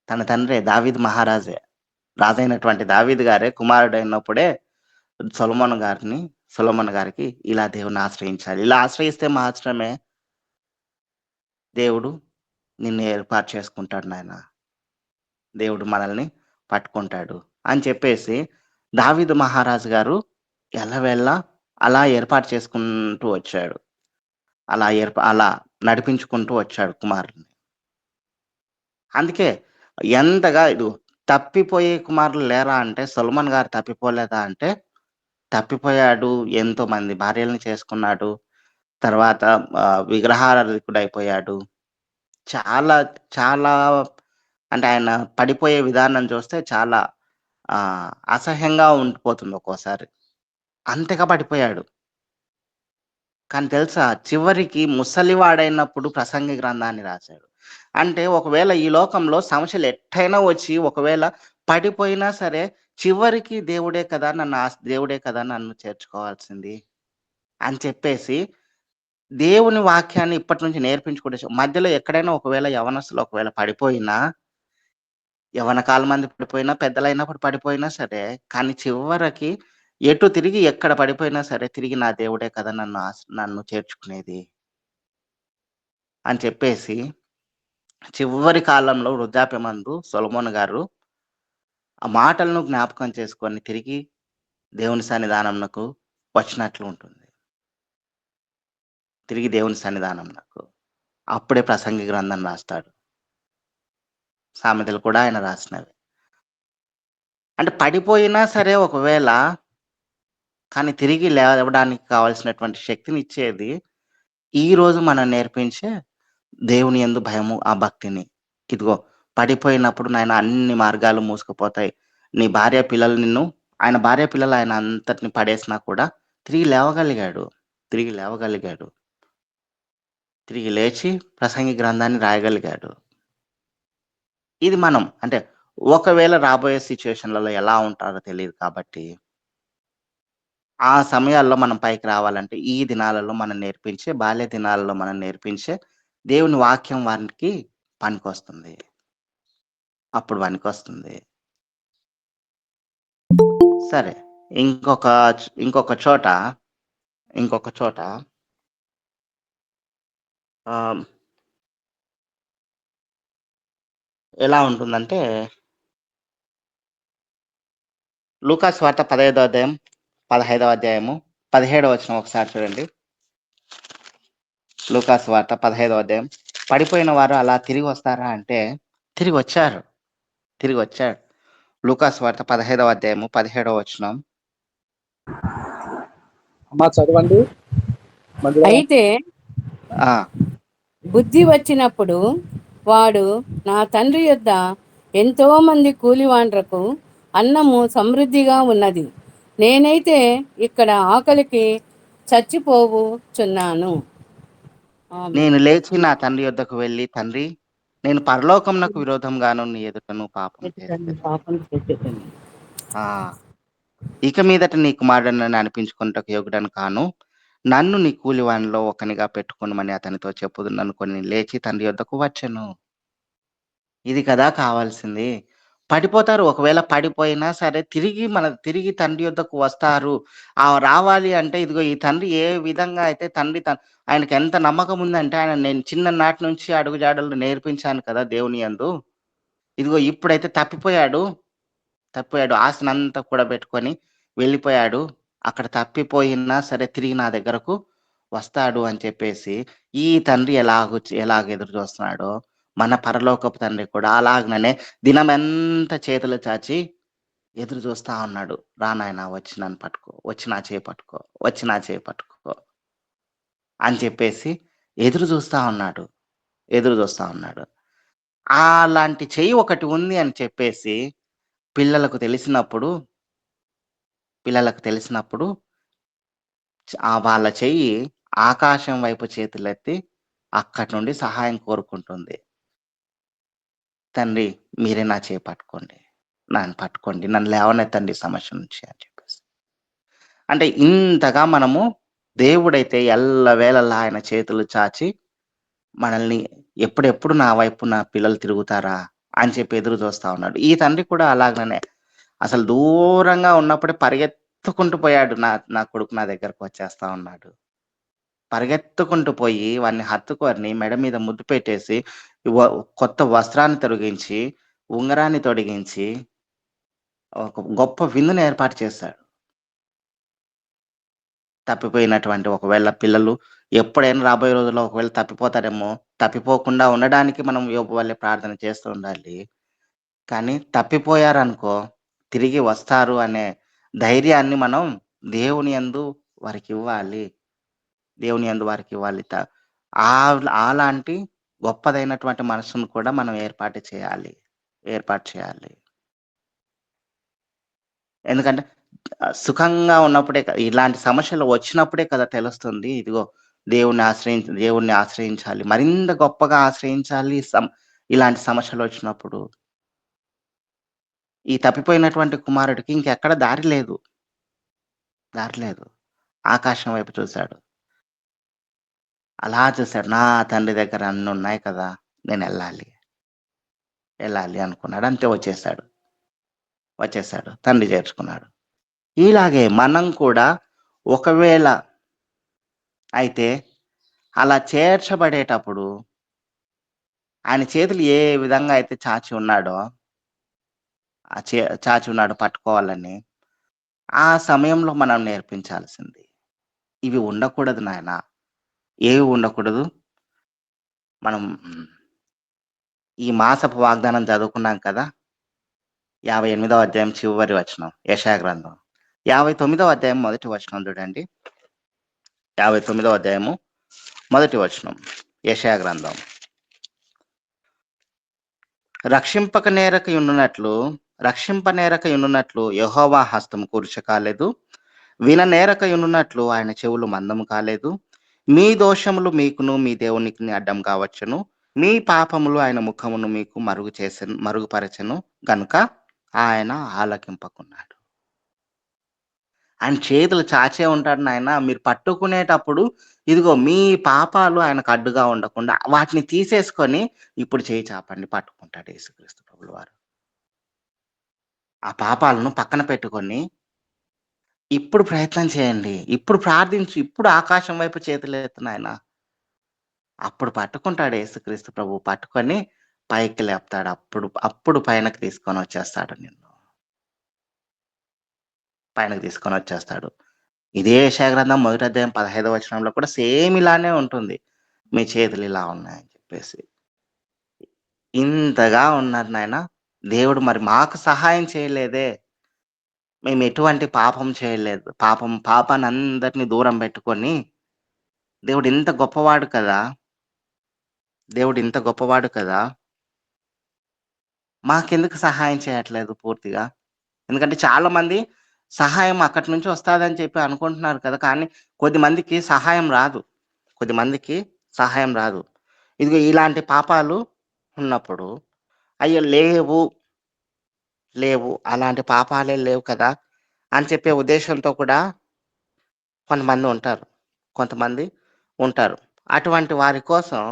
తన తండ్రి దావీదు మహారాజే, రాజైనటువంటి దావీదు గారే కుమారుడైనప్పుడే సొలొమోను గారికి ఇలా దేవుని ఆశ్రయించాలి. ఇలా ఆశ్రయిస్తే మాత్రమే దేవుడు నిన్ను ఏర్పాటు చేసుకుంటాడు నాయన, దేవుడు మనల్ని పట్టుకుంటాడు అని చెప్పేసి దావీదు మహారాజు గారు ఎల్లవేళ అలా ఏర్పాటు చేసుకుంటూ వచ్చాడు. అలా నడిపించుకుంటూ వచ్చాడు కుమారుని. అందుకే ఎంతగా తప్పిపోయే కుమారులు లేరా అంటే సొలొమోను గారు తప్పిపోలేదా అంటే తప్పిపోయాడు. ఎంతో మంది భార్యలను చేసుకున్నాడు. తర్వాత విగ్రహారాధికుడు అయిపోయాడు. చాలా చాలా అంటే ఆయన పడిపోయే విధానం చూస్తే చాలా అసహ్యంగా ఉండిపోతుంది ఒక్కోసారి. అంతగా పడిపోయాడు. కానీ తెలుసా, చివరికి ముసలివాడైనప్పుడు ప్రసంగి గ్రంథాన్ని రాశాడు. అంటే ఒకవేళ ఈ లోకంలో సమస్యలు ఎట్టయినా వచ్చి ఒకవేళ పడిపోయినా సరే, చివరికి దేవుడే కదా నన్ను చేర్చుకోవాల్సింది అని చెప్పేసి దేవుని వాక్యాన్ని ఇప్పటి నుంచి నేర్పించుకుంటే, మధ్యలో ఎక్కడైనా ఒకవేళ యవనస్తులు ఒకవేళ పడిపోయినా, యవన కాలం మంది పడిపోయినా, పెద్దలైనప్పుడు పడిపోయినా సరే, కానీ చివరికి ఎటు తిరిగి ఎక్కడ పడిపోయినా సరే, తిరిగి నా దేవుడే కదా నన్ను చేర్చుకునేది అని చెప్పేసి చివరి కాలంలో వృద్ధాప్యమందు సొలొమోను గారు ఆ మాటలను జ్ఞాపకం చేసుకొని తిరిగి దేవుని సన్నిధానంకు వచ్చినట్లు ఉంటుంది. తిరిగి దేవుని సన్నిధానంకు అప్పుడే ప్రసంగి గ్రంథం రాస్తాడు. సామెతలు కూడా ఆయన రాసినవి. అంటే పడిపోయినా సరే ఒకవేళ, కానీ తిరిగి లేవడానికి కావాల్సినటువంటి శక్తిని ఇచ్చేది ఈ రోజు మనం నేర్పించే దేవుని యందు భయము, ఆ భక్తిని. ఇదిగో పడిపోయినప్పుడు నాయన అన్ని మార్గాలు మూసుకుపోతాయి, నీ భార్య పిల్లలు ఆయన భార్య పిల్లలు ఆయన అంతటిని పడేసినా కూడా తిరిగి లేవగలిగాడు. తిరిగి లేచి ప్రసంగి గ్రంథాన్ని రాయగలిగాడు. ఇది మనం అంటే ఒకవేళ రాబోయే సిచ్యువేషన్లలో ఎలా ఉంటారో తెలియదు కాబట్టి, ఆ సమయాల్లో మనం పైకి రావాలంటే ఈ దినాలలో మనం నేర్పించే, బాల్య దినాలలో మనం నేర్పించే దేవుని వాక్యం వారికి పనికొస్తుంది. అప్పుడు పనికొస్తుంది. సరే, ఇంకొక చోట ఎలా ఉంటుందంటే, లూకా సువార్త 15వ అధ్యాయం 15వ అధ్యాయము 17వ వచనం ఒకసారి చూడండి. లూకా సువార్త 15వ అధ్యాయం. పడిపోయిన వారు అలా తిరిగి వస్తారా అంటే తిరిగి వచ్చారు. లూకా సువార్త 15వ అధ్యాయము 17వ వచనం. అమ్మా చదవండి. అయితే బుద్ధి వచ్చినప్పుడు వాడు, నా తండ్రి యొద్ద ఎంతో మంది కూలివాండ్రకు అన్నము సమృద్ధిగా ఉన్నది, నేనైతే ఇక్కడ ఆకలికి చచ్చిపోవుచున్నాను. ఆమేన్. నేను లేచి నా తండ్రి యొద్దకు వెళ్ళి, తండ్రి, నేను పరలోకమునకు విరోధంగాను నీ ఎదుటను పాపం చేసేది. పాపం చేసేదని. ఆ ఇక మీదట నీ కుమారుడనని అనిపించుకొనుటకు యోగ్యుడను కాను. నన్ను నీ కూలివానిలో ఒకనిగా పెట్టుకొనుమని అతనితో చెప్పుదుననుకొని లేచి తండ్రి యొద్దకు వచ్చెను. ఇది కదా కావాల్సింది. పడిపోతారు. ఒకవేళ పడిపోయినా సరే తిరిగి తండ్రి యొద్దకు వస్తారు. రావాలి అంటే ఇదిగో ఈ తండ్రి ఏ విధంగా అయితే ఆయనకెంత నమ్మకముందంటే, నేను చిన్ననాటి నుంచి అడుగుజాడలు నేర్పించాను కదా దేవుని యందు. ఇదిగో ఇప్పుడైతే తప్పిపోయాడు. ఆస్తినంతా కూడబెట్టుకొని వెళ్ళిపోయాడు. అక్కడ తప్పిపోయినా సరే తిరిగి నా దగ్గరకు వస్తాడు అని చెప్పేసి, ఈ తండ్రి ఎలాగ ఎదురు చూస్తున్నాడో, మన పరలోకపు తండ్రి కూడా అలాగనే దినమెంతా చేతులు చాచి ఎదురు చూస్తా ఉన్నాడు. రా నాయనా వచ్చి నన్ను పట్టుకో, వచ్చి నా చేయి పట్టుకో, వచ్చి నా చేయి పట్టుకో అని చెప్పేసి ఎదురు చూస్తా ఉన్నాడు. ఎదురు చూస్తా ఉన్నాడు. అలాంటి చెయ్యి ఒకటి ఉంది అని చెప్పేసి పిల్లలకు తెలిసినప్పుడు వాళ్ళ చెయ్యి ఆకాశం వైపు చేతులెత్తి అక్కడి నుండి సహాయం కోరుకుంటుంది. తండ్రి, మీరే నా చేయి పట్టుకోండి. నన్ను పట్టుకోండి. నన్ను లేవనెత్తండి ఈ సమస్య నుంచి అని చెప్పేసి. అంటే ఇంతగా మనము దేవుడైతే ఎల్లవేళలా ఆయన చేతులు చాచి మనల్ని ఎప్పుడెప్పుడు నా వైపు నా పిల్లలు తిరుగుతారా అని చెప్పి ఎదురు చూస్తా ఉన్నాడు. ఈ తండ్రి కూడా అలాగనే అసలు దూరంగా ఉన్నప్పుడే పరిగెత్తుకుంటూ పోయాడు. నా కొడుకు నా దగ్గరకు వచ్చేస్తా ఉన్నాడు. పరిగెత్తుకుంటూ పోయి వాడిని హత్తుకొని మెడ మీద ముద్దు పెట్టేసి కొత్త వస్త్రాన్ని తొడిగించి, ఉంగరాన్ని తొడిగించి ఒక గొప్ప విందుని ఏర్పాటు చేశాడు. తప్పిపోయినటువంటి ఒకవేళ పిల్లలు ఎప్పుడైనా రాబోయే రోజుల్లో ఒకవేళ తప్పిపోతారేమో, తప్పిపోకుండా ఉండడానికి మనం యోబు వల్లే ప్రార్థన చేస్తూ ఉండాలి. కానీ తప్పిపోయారనుకో తిరిగి వస్తారు అనే ధైర్యాన్ని మనం దేవుని యందు వారికివ్వాలి. దేవుని యందు వారికివ్వాలి. అలాంటి గొప్పదైనటువంటి మనసును కూడా మనం ఏర్పాటు చేయాలి. ఎందుకంటే సుఖంగా ఉన్నప్పుడే ఇలాంటి సమస్యలు వచ్చినప్పుడే కదా తెలుస్తుంది. ఇదిగో దేవుణ్ణి ఆశ్రయించాలి. మరింత గొప్పగా ఆశ్రయించాలి ఇలాంటి సమస్యలు వచ్చినప్పుడు. ఈ తప్పిపోయినటువంటి కుమారుడికి ఇంకెక్కడ దారి లేదు. ఆకాశం వైపు చూశాడు. అలా చూశాడు. నా తండ్రి దగ్గర అన్నున్నాయి కదా! నేనెళ్ళాలి. అనుకున్నాడు. అంతే వచ్చేసాడు. తండ్రి చేర్చుకున్నాడు. ఇలాగే మనం కూడా ఒకవేళ అయితే అలా చేర్చబడేటప్పుడు ఆయన చేతులు ఏ విధంగా అయితే చాచి ఉన్నాడో పట్టుకోవాలని, ఆ సమయంలో మనం నేర్పించాల్సింది. ఇవి ఉండకూడదు నాయనా. ఏవి ఉండకూడదు? మనం ఈ మాసపు వాగ్దానం చదువుకున్నాం కదా! 58వ అధ్యాయం చివరి వచనం యెషయా గ్రంథం. 59వ అధ్యాయం మొదటి వచనం చూడండి. 59వ అధ్యాయము మొదటి వచనం యెషయా గ్రంథం. రక్షింపనేరకయున్నట్లు యెహోవా హస్తము కూర్చ కాలేదు, విననేరకయున్నట్లు ఆయన చెవులు మందము కాలేదు. మీ దోషములు మీకును మీ దేవునికి అడ్డం కావచ్చును, మీ పాపములు ఆయన ముఖమును మీకు మరుగుపరచెను గనుక ఆయన ఆలకింపకున్నాడు. ఆయన చేతులు చాచే ఉంటాడు నాయన. మీరు పట్టుకునేటప్పుడు ఇదిగో మీ పాపాలు ఆయనకు అడ్డుగా ఉండకుండా వాటిని తీసేసుకొని ఇప్పుడు చేయి చాపండి, పట్టుకుంటాడు యేసుక్రీస్తు ప్రభుల వారు. ఆ పాపాలను పక్కన పెట్టుకొని ఇప్పుడు ప్రయత్నం చేయండి. ఇప్పుడు ప్రార్థించు. ఇప్పుడు ఆకాశం వైపు చేతులెత్తు నాయన. అప్పుడు పట్టుకుంటాడు యేసుక్రీస్తు ప్రభువు. పట్టుకొని పైకి లేపుతాడు. అప్పుడు పైనకి తీసుకొని వచ్చేస్తాడు నిన్ను. ఇదే యెషయా గ్రంథం 1వ అధ్యాయం 15వ వచనంలో కూడా సేమ్ ఇలానే ఉంటుంది. మీ చేతులు ఇలా ఉన్నాయని చెప్పేసి. ఇంతగా ఉన్నారు నాయన. దేవుడు మరి మాకు సహాయం చేయలేదే. మేము ఎటువంటి పాపం చేయలేదు. పాపాన్ని అందరిని దూరం పెట్టుకొని దేవుడు ఇంత గొప్పవాడు కదా! దేవుడు ఇంత గొప్పవాడు కదా! మాకెందుకు సహాయం చేయట్లేదు పూర్తిగా? ఎందుకంటే చాలామంది సహాయం అక్కడి నుంచి వస్తాదని చెప్పి అనుకుంటున్నారు కదా! కానీ కొద్దిమందికి సహాయం రాదు. కొద్దిమందికి సహాయం రాదు. ఇదిగో ఇలాంటి పాపాలు ఉన్నప్పుడు, అయ్యో! లేవు. అలాంటి పాపాలే లేవు కదా! అని చెప్పే ఉద్దేశ్యంతో కూడా కొంతమంది ఉంటారు. కొంతమంది ఉంటారు. అటువంటి వారి కోసం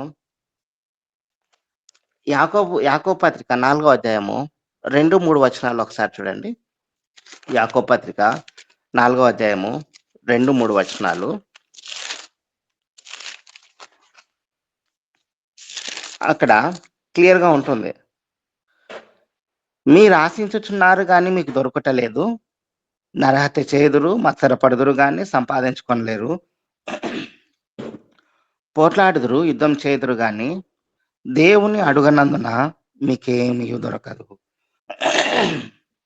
యాకోబు పత్రిక 4 అధ్యాయము 2, 3 వచనాలు ఒకసారి చూడండి. యాకోబు పత్రిక 4 అధ్యాయము 2, 3 వచనాలు. అక్కడ క్లియర్‌గా ఉంటుంది. మీరు ఆశించుచున్నారు గాని మీకు దొరకటలేదు. నరహత్య చేయుదురు, మత్సరపడుదురు గాని సంపాదించుకొనలేరు. పోట్లాడుదురు, యుద్ధం చేయుదురు గాని దేవుని అడుగనందున మీకేమియు దొరకదు.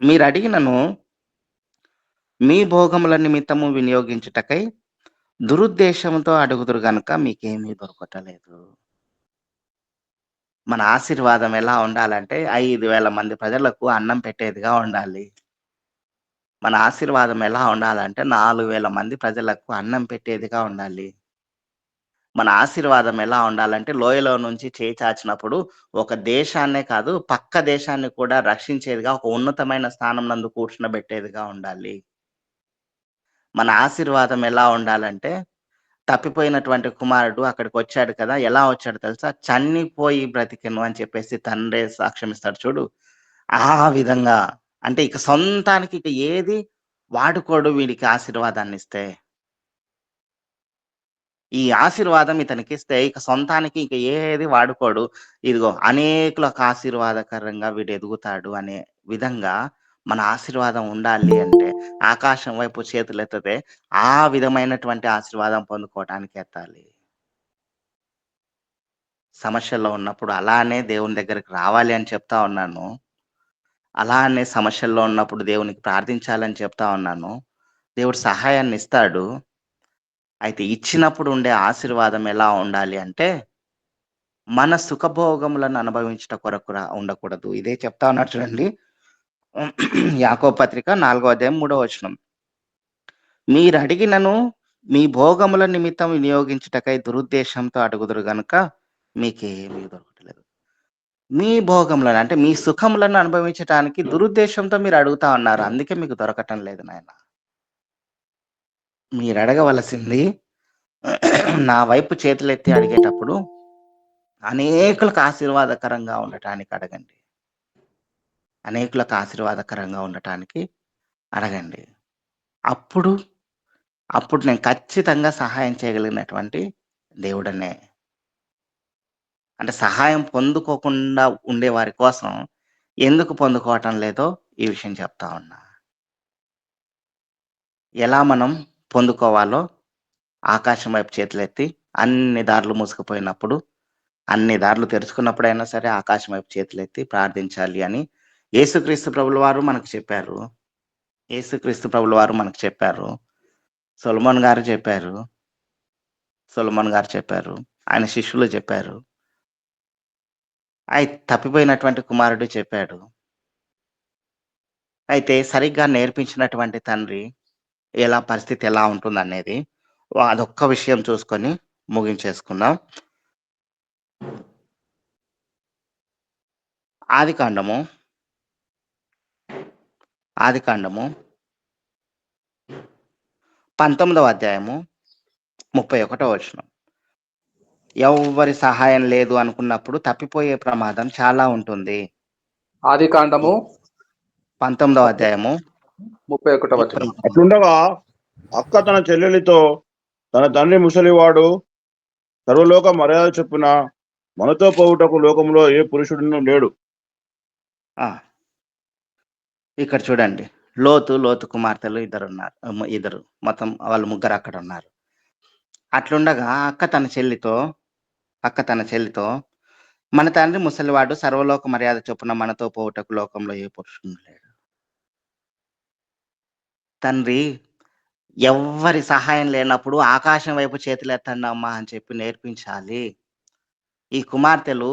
మీరడిగినను మీ భోగముల నిమిత్తము వినియోగించుటకై దురుద్దేశంతో అడుగుదురు గనుక మీకేమీ దొరకటలేదు. మన ఆశీర్వాదం ఎలా ఉండాలంటే 5,000 మంది ప్రజలకు అన్నం పెట్టేదిగా ఉండాలి. మన ఆశీర్వాదం ఎలా ఉండాలంటే 4,000 మంది ప్రజలకు అన్నం పెట్టేదిగా ఉండాలి. మన ఆశీర్వాదం ఎలా ఉండాలంటే లోయలో నుంచి చేయి చాచినప్పుడు ఒక దేశాన్నే కాదు పక్క దేశాన్ని కూడా రక్షించేదిగా ఒక ఉన్నతమైన స్థానం నందు కూర్చునబెట్టేదిగా ఉండాలి. మన ఆశీర్వాదం ఎలా ఉండాలంటే తప్పిపోయినటువంటి కుమారుడు అక్కడికొచ్చాడు కదా! ఎలా వచ్చాడో తెలుసా? చనిపోయి బ్రతికెను అని చెప్పేసి తండ్రే సాక్ష్యం ఇస్తాడు చూడు. ఆ విధంగా అంటే ఇక సొంతానికి ఇక ఏది వాడుకోడు వీడికి ఆశీర్వాదాన్నిస్తే. ఈ ఆశీర్వాదం ఇతనికిస్తే ఇక సొంతానికి ఇక ఏది వాడుకోడు. ఇదిగో అనేకులకు ఆశీర్వాదకరంగా వీడు ఎదుగుతాడు అనే విధంగా మన ఆశీర్వాదం ఉండాలి అంటే ఆకాశం వైపు చేతులెత్తితే ఆ విధమైనటువంటి ఆశీర్వాదం పొందుకోవటానికి ఎత్తాలి. సమస్యల్లో ఉన్నప్పుడు అలానే దేవుని దగ్గరికి రావాలి అని చెప్తా ఉన్నాను. అలానే సమస్యల్లో ఉన్నప్పుడు దేవునికి ప్రార్థించాలని చెప్తా ఉన్నాను. దేవుడు సహాయాన్ని ఇస్తాడు. అయితే ఇచ్చినప్పుడు ఉండే ఆశీర్వాదం ఎలా ఉండాలి అంటే మన సుఖభోగములను అనుభవించుట కొరకు ఉండకూడదు. ఇదే చెప్తా ఉన్నాడు చూడండి. యాకోబు పత్రిక 4 అధ్యాయం 3 వచనం. మీరడిగినను మీ భోగముల నిమిత్తం వినియోగించుటకై దురుద్దేశంతో అడుగుదురు గనుక మీకేమీ దొరకట్లేదు. మీ భోగములను అంటే మీ సుఖములను అనుభవించటానికి దురుద్దేశంతో మీరు అడుగుతా ఉన్నారు. అందుకే మీకు దొరకటం లేదు నాయన. మీరు అడగవలసింది నా వైపు చేతులెత్తి అడిగేటప్పుడు అనేకులకు ఆశీర్వాదకరంగా ఉండటానికి అడగండి. అనేకులకు ఆశీర్వాదకరంగా ఉండటానికి అడగండి. అప్పుడు, అప్పుడు నేను ఖచ్చితంగా సహాయం చేయగలిగినటువంటి దేవుడనే. అంటే సహాయం పొందుకోకుండా ఉండే వారి కోసం ఎందుకు పొందుకోవటం లేదో ఈ విషయం చెప్తా ఉన్నా. ఎలా మనం పొందుకోవాలో ఆకాశం వైపు చేతులెత్తి అన్ని దారులు మూసుకుపోయినప్పుడు, అన్ని దారులు తెరుచుకున్నప్పుడైనా సరే ఆకాశం వైపు చేతులెత్తి ప్రార్థించాలి అని యేసుక్రీస్తు ప్రభుల వారు మనకు చెప్పారు. యేసుక్రీస్తు ప్రభుల వారు మనకు చెప్పారు. సొలొమోన్ గారు చెప్పారు. ఆయన శిష్యులు చెప్పారు. తప్పిపోయినటువంటి కుమారుడు చెప్పాడు. అయితే సరిగ్గా నేర్పించినటువంటి తండ్రి పరిస్థితి ఎలా ఉంటుందనేది అదొక్క విషయం చూసుకొని ముగించేసుకుందాం. ఆదికాండము 19వ అధ్యాయము 31వ వచనం. ఎవ్వరి సహాయం లేదు అనుకున్నప్పుడు తప్పిపోయే ప్రమాదం చాలా ఉంటుంది. ఆదికాండము 19వ అధ్యాయము 31వ వచనం. అట్లుండగా అక్క తన చెల్లెలితో తన తండ్రి ముసలివాడు సర్వలోక మర్యాద చొప్పున మనతో పోవుటకు లోకంలో ఏ పురుషుడును లేడు. ఇక్కడ చూడండి, లోతు కుమార్తెలు ఇద్దరు మొత్తం వాళ్ళు ముగ్గురు అక్కడ ఉన్నారు. అట్లుండగా అక్క తన చెల్లితో మన తండ్రి ముసలివాడు సర్వలోక మర్యాద చొప్పున మనతో పోవుటకు లోకంలో ఏ పురుషుడు లేడు. తండ్రి ఎవ్వరి సహాయం లేనప్పుడు ఆకాశం వైపు చేతులు ఎత్తండి అమ్మా అని చెప్పి నేర్పించాలి. ఈ కుమార్తెలు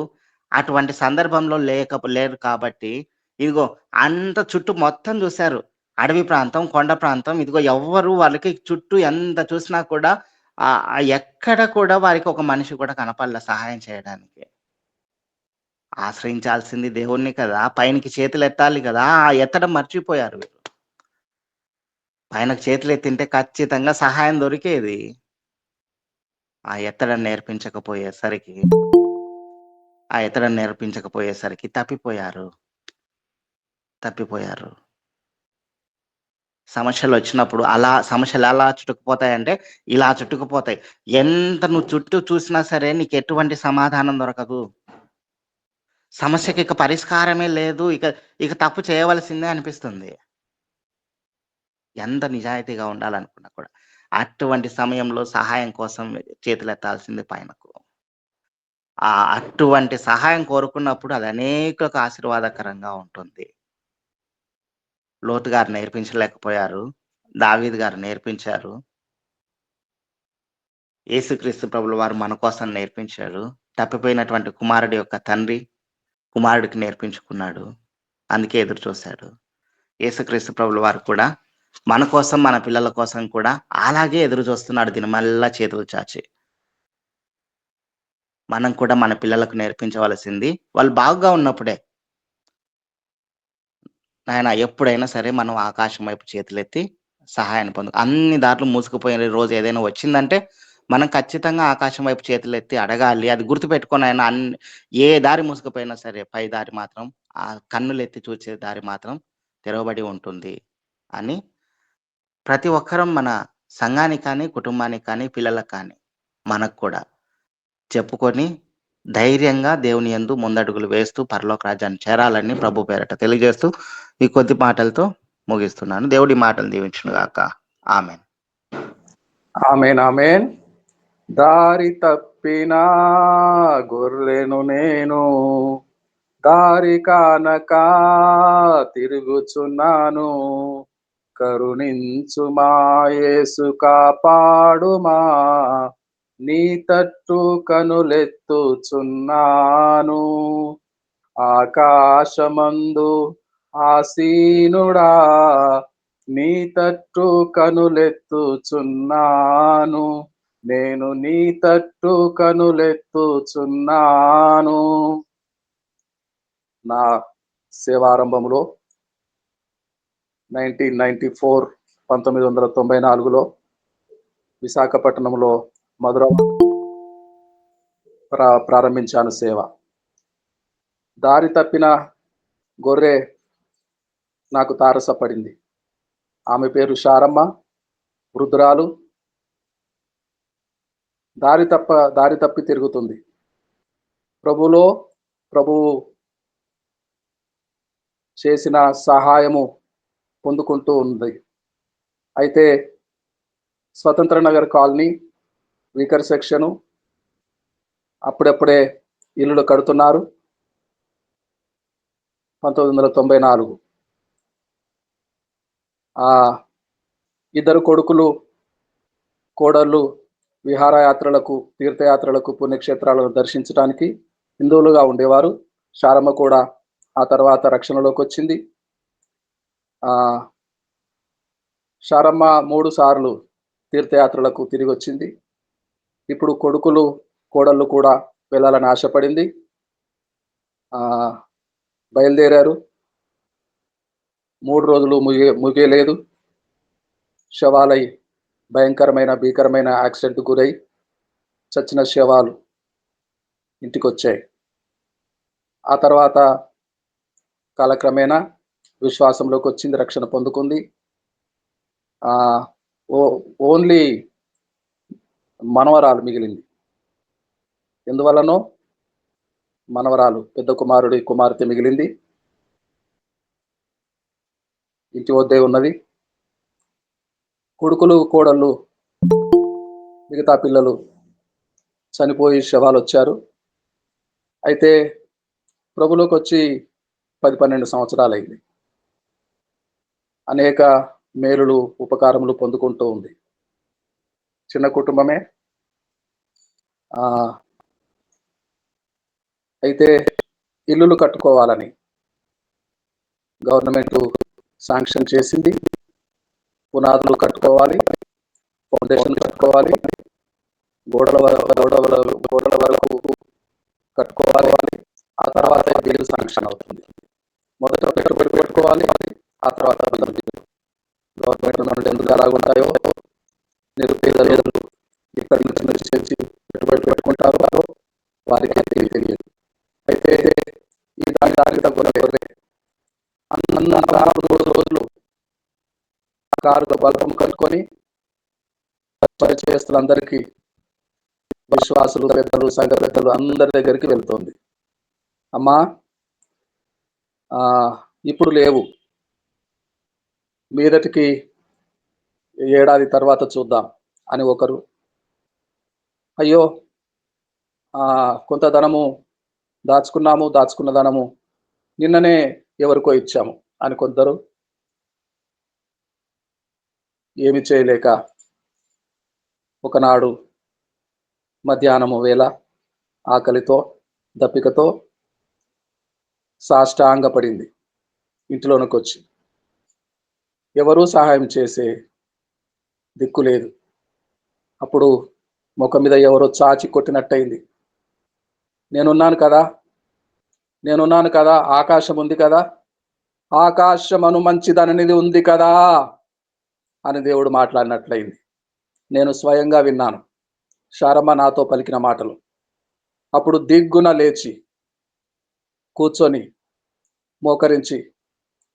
అటువంటి సందర్భంలో లేరు కాబట్టి, ఇదిగో అంత చుట్టూ మొత్తం చూసారు. అడవి ప్రాంతం, కొండ ప్రాంతం, ఇదిగో ఎవ్వరు వాళ్ళకి చుట్టూ ఎంత చూసినా కూడా ఎక్కడ కూడా వారికి ఒక మనిషి కూడా కనపడలే సహాయం చేయడానికి. ఆశ్రయించాల్సింది దేవుణ్ణి కదా! పైనకి చేతులెత్తాలి కదా! ఎత్తడం మర్చిపోయారు వీళ్ళు. పైనకి చేతులెత్తింటే ఖచ్చితంగా సహాయం దొరికేది. ఎత్తడం నేర్పించకపోయేసరికి తప్పిపోయారు. సమస్యలొచ్చినప్పుడు సమస్యలు ఎలా చుట్టుకుపోతాయంటే, ఇలా చుట్టుకుపోతాయి. ఎంత నువ్వు చుట్టూ చూసినా సరే నీకెటువంటి సమాధానం దొరకదు. సమస్యకి ఇక పరిష్కారమే లేదు. ఇక తప్పు చేయవలసిందే అనిపిస్తుంది. ఎంత నిజాయితీగా ఉండాలనుకున్నా కూడా. అటువంటి సమయంలో సహాయం కోసం చేతులెత్తాల్సింది పైనకు. అటువంటి సహాయం కోరుకున్నప్పుడు అది అనేకులకు ఆశీర్వాదకరంగా ఉంటుంది. లోతు గారు నేర్పించలేకపోయారు. దావీదు గారు నేర్పించారు. యేసుక్రీస్తు ప్రభుల వారు మన కోసం నేర్పించారు. తప్పిపోయినటువంటి కుమారుడి యొక్క తండ్రి కుమారుడికి నేర్పించుకున్నాడు. అందుకే ఎదురు చూశాడు. యేసుక్రీస్తు ప్రభుల వారు కూడా మన కోసం, మన పిల్లల కోసం కూడా అలాగే ఎదురు చూస్తున్నాడు దినమల్లా చేతులు చాచి. మనం కూడా మన పిల్లలకు నేర్పించవలసింది వాళ్ళు బాగుగా ఉన్నప్పుడే. నాయన ఎప్పుడైనా సరే మనం ఆకాశం వైపు చేతులెత్తి సహాయాన్ని అన్ని దారులు మూసుకుపోయిన రోజు ఏదైనా వచ్చిందంటే మనం ఖచ్చితంగా ఆకాశం వైపు చేతులెత్తి అడగాలి. అది గుర్తుపెట్టుకొని ఆయన ఏ దారి మూసుకుపోయినా సరే పై దారి మాత్రం కన్నులెత్తి చూసే దారి మాత్రం తెరవబడి ఉంటుంది అని ప్రతి ఒక్కరం మన సంఘానికి కానీ, కుటుంబానికి కానీ, పిల్లలకు కానీ మనకు కూడా చెప్పుకొని ధైర్యంగా దేవుని యందు ముందడుగులు వేస్తూ పరలోక రాజ్యాన్ని చేరాలని ప్రభు పేరట తెలియజేస్తూ ఈ కొద్ది మాటలతో ముగిస్తున్నాను. దేవుడి మాటలు దీవించును గాక. ఆమెన్. ఆమెన్. దారి తప్పినా గొర్రెను నేను, దారి కానక తిరుగుచున్నాను. కరుణించుమా యేసు కాపాడుమా, నీ తట్టు కనులెత్తుచున్నాను. ఆకాశమందు ఆసీనుడా, నీ తట్టు కనులెత్తుచున్నాను. నేను నీ తట్టు కనులెత్తుచున్నాను. నా సేవారంభంలో 1994లో విశాఖపట్నంలో మధుర ప్రారంభించాను సేవ. దారి తప్పిన గొర్రె నాకు తారసపడింది. ఆమె పేరు శారమ్మ, వృద్ధురాలు. దారి తప్పి తిరుగుతుంది. ప్రభువు చేసిన సహాయము పొందుకుంటూ ఉంది. అయితే స్వతంత్ర నగర్ కాలనీ, వీకర్ సెక్షను అప్పుడప్పుడే ఇల్లులు కడుతున్నారు. 1994 ఇద్దరు కొడుకులు, కోడళ్ళు విహారయాత్రలకు, తీర్థయాత్రలకు, పుణ్యక్షేత్రాలను దర్శించడానికి హిందువులుగా ఉండేవారు. శారమ్మ కూడా ఆ తర్వాత రక్షణలోకి వచ్చింది. శారమ్మ 3 సార్లు తీర్థయాత్రలకు తిరిగి వచ్చింది. ఇప్పుడు కొడుకులు, కోడళ్ళు కూడా వెళ్ళాలని ఆశపడింది. బయలుదేరారు. 3 రోజులు ముగియలేదు. శవాలై భీకరమైన యాక్సిడెంట్ గురై చచ్చిన శవాలు ఇంటికి వచ్చాయి. ఆ తర్వాత కాలక్రమేణా విశ్వాసంలోకి వచ్చింది, రక్షణ పొందుకుంది. ఓన్లీ మనవరాలు మిగిలింది. ఎందువల్లనో మనవరాలు, పెద్ద కుమార్తె మిగిలింది. ఇంటి వద్దే ఉన్నది. కొడుకులు, కోడళ్ళు, మిగతా పిల్లలు చనిపోయి శవాలు వచ్చారు. అయితే ప్రభులోకి వచ్చి 10-12 సంవత్సరాలైంది. అనేక మేలులు, ఉపకారములు పొందుకుంటూ ఉంది. చిన్న కుటుంబమే. అయితే ఇల్లులు కట్టుకోవాలని గవర్నమెంట్ శాంక్షన్ చేసింది. పునాదులు కట్టుకోవాలి, ఫౌండేషన్ కట్టుకోవాలి, గోడల వరకు కట్టుకోవాలి. ఆ తర్వాత బిల్లు శాంక్షన్ అవుతుంది. మొదట పెట్టుబడి పెట్టుకోవాలి, ఆ తర్వాత బిల్లు. గవర్నమెంట్ నుండి ఎందుకు అలాగుంటాయో నిరుపేదలు ఇక్కడి నుంచి చేసి పెట్టుబడి పెట్టుకుంటారు, వారికి తెలియదు. అయితే ఈ దాని తగ్గొరే అన్న 4 రోజులు కారుతో బల్బం కట్టుకొని పరిచయస్తులందరికీ, విశ్వాసులు, పెద్దలు, సంఘ పెద్దలు అందరి దగ్గరికి వెళ్తోంది. అమ్మా, ఇప్పుడు లేవు, మీదటికి ఏడాది తర్వాత చూద్దాం అని ఒకరు. అయ్యో, కొంత ధనము దాచుకున్న ధనము నిన్ననే ఎవరికో ఇచ్చాము అని కొందరు. ఏమి చేయలేక ఒకనాడు మధ్యాహ్నము వేళ ఆకలితో దప్పికతో సాష్టాంగపడింది. ఇంటిలోనికి వచ్చి ఎవరూ సహాయం చేసే దిక్కు లేదు. అప్పుడు ముఖం మీద ఎవరో చాచి కొట్టినట్టయింది. నేనున్నాను కదా, ఆకాశం ఉంది కదా, ఆకాశమను మంచిదననిది ఉంది కదా అని దేవుడు మాట్లాడినట్లయింది. నేను స్వయంగా విన్నాను శారమ్మ నాతో పలికిన మాటలు. అప్పుడు దిగ్గున లేచి కూర్చొని మోకరించి,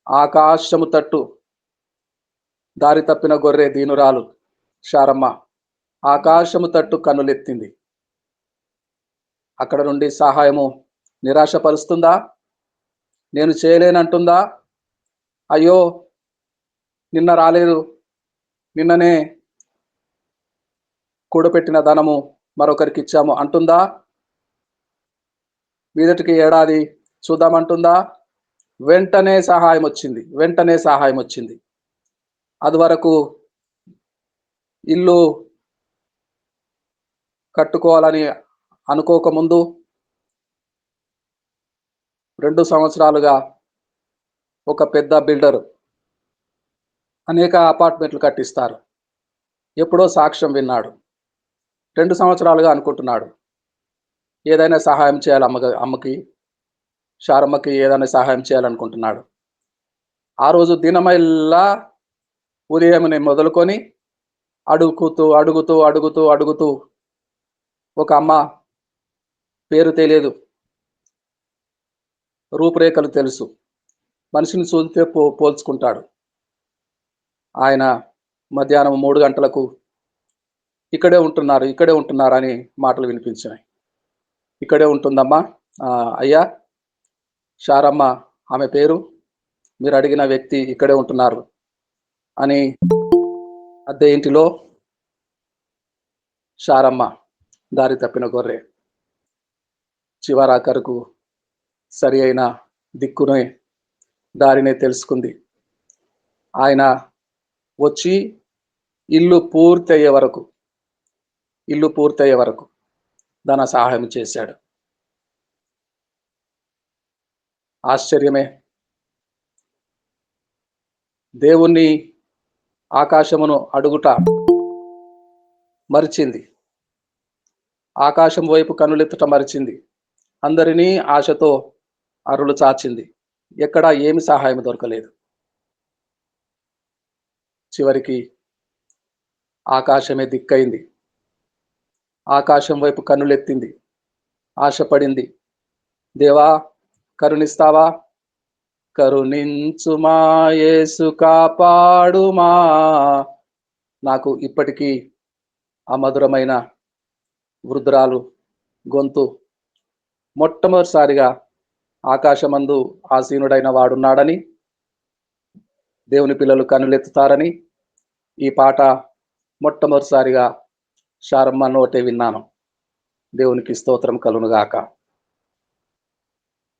ఆకాశము తట్టు దారి తప్పిన గొర్రె దీనురాలు శారమ్మ ఆకాశము తట్టు కన్నులెత్తింది. అక్కడ నుండి సహాయము నిరాశపరుస్తుందా? నేను చేయలేనంటుందా? అయ్యో, నిన్న రాలేదు, నిన్ననే కూడబెట్టిన ధనము మరొకరికి ఇచ్చాము అంటుందా? మీదటికి ఏడాది చూద్దామంటుందా? వెంటనే సహాయం వచ్చింది. అది వరకు ఇల్లు కట్టుకోవాలని అనుకోకముందు 2 సంవత్సరాలుగా ఒక పెద్ద బిల్డర్ అనేక అపార్ట్మెంట్లు కట్టిస్తారు. ఎప్పుడో సాక్ష్యం విన్నాడు. 2 సంవత్సరాలుగా అనుకుంటున్నాడు, ఏదైనా సహాయం చేయాలి, అమ్మకి శారమ్మకి ఏదైనా సహాయం చేయాలనుకుంటున్నాడు. ఆ రోజు దినమల్లా ఉదయం మొదలుకొని అడుగుతూ ఒక అమ్మ, పేరు తెలియదు, రూపురేఖలు తెలుసు, మనిషిని చూస్తే పోల్చుకుంటాడు. ఆయన మధ్యాహ్నం 3 గంటలకు ఇక్కడే ఉంటున్నారు అని మాటలు వినిపించినాయి. ఇక్కడే ఉంటుందమ్మా, అయ్యా శారమ్మ ఆమె పేరు, మీరు అడిగిన వ్యక్తి ఇక్కడే ఉంటున్నారు అని. అద్దె ఇంటిలో శారమ్మ దారి తప్పిన గొర్రె చివరాఖరుకు సరి అయిన దిక్కునే దారినే తెలుసుకుంది. ఆయన వచ్చి ఇల్లు పూర్తయ్యే వరకు ధన సహాయం చేశాడు. ఆశ్చర్యమే, దేవుణ్ణి ఆకాశమును అడుగుట మరిచింది, ఆకాశం వైపు కన్నులెత్తుట మరిచింది, అందరినీ ఆశతో అరులు చాచింది. ఎక్కడా ఏమి సహాయం దొరకలేదు. చివరికి ఆకాశమే దిక్కైంది. ఆకాశం వైపు కన్నులెత్తింది, ఆశపడింది. దేవా, కరుణిస్తావా? కరుణించుమా యేసు, కాపాడుమా. నాకు ఇప్పటికీ ఆ మధురమైన వృద్ధురాలు గొంతు మొట్టమొదటిసారిగా ఆకాశమందు ఆసీనుడైన వాడున్నాడని, దేవుని పిల్లలు కన్నులెత్తుతారని ఈ పాట మొట్టమొదటిసారిగా శారమ్మ నోటే విన్నాను. దేవునికి స్తోత్రం కలుగునుగాక.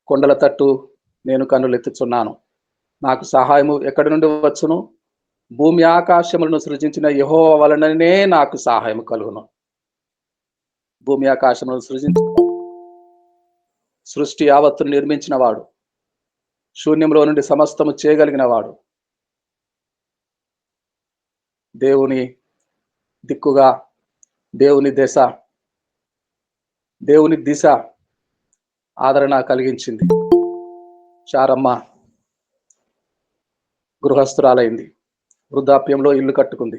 కొండల తట్టు నేను కన్నులెత్తుచున్నాను, నాకు సహాయము ఎక్కడి నుండి వచ్చును? భూమి ఆకాశములను సృజించిన యెహోవా వలననే నాకు సహాయం కలుగును. భూమి ఆకాశములను సృజించి సృష్టి యావత్తును నిర్మించిన వాడు, శూన్యంలో నుండి సమస్తము చేయగలిగిన వాడు, దేవుని దిక్కుగా, దేవుని దిశ ఆదరణ కలిగించింది. శారమ్మ గృహస్థురాలైంది, వృద్ధాప్యంలో ఇల్లు కట్టుకుంది.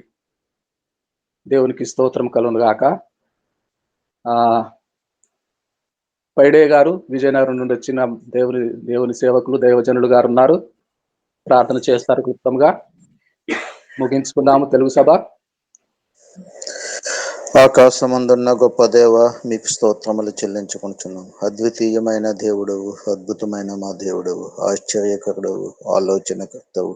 దేవునికి స్తోత్రం కలుగును గాక. పైడే గారు విజయనగరం నుండి వచ్చిన దేవుని సేవకులు, దైవజనులు గారు ఉన్నారు. ప్రార్థన చేస్తారు క్లుప్తంగా. ముగించుకున్నాము తెలుగు సభ. ఆకాశమందున్న గొప్ప దేవ, మీకు స్తోత్రములు చెల్లించుకుంటున్నాం. అద్వితీయమైన దేవుడవు, అద్భుతమైన మా దేవుడవు, ఆశ్చర్యకరుడవు, ఆలోచనకర్తవు,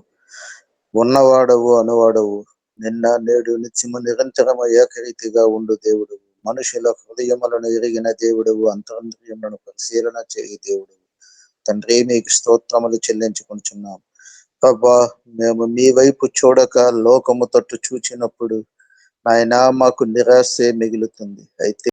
ఉన్నవాడవు, అనువాడవు, నిన్న నేడు నిత్యము నిరంతరము ఏకరీతిగా ఉండు దేవుడవు, మనుషుల హృదయములను ఎరిగిన దేవుడవు, అంతరంద్రియములను పరిశీలన చేయి దేవుడవు. తండ్రి, మీకు స్తోత్రములు చెల్లించుకుంటున్నాం. ప్రభా, మేము మీ వైపు చూడక లోకము తట్టు చూచినప్పుడు నాయనా మాకు నిరాశే మిగులుతుంది. అయితే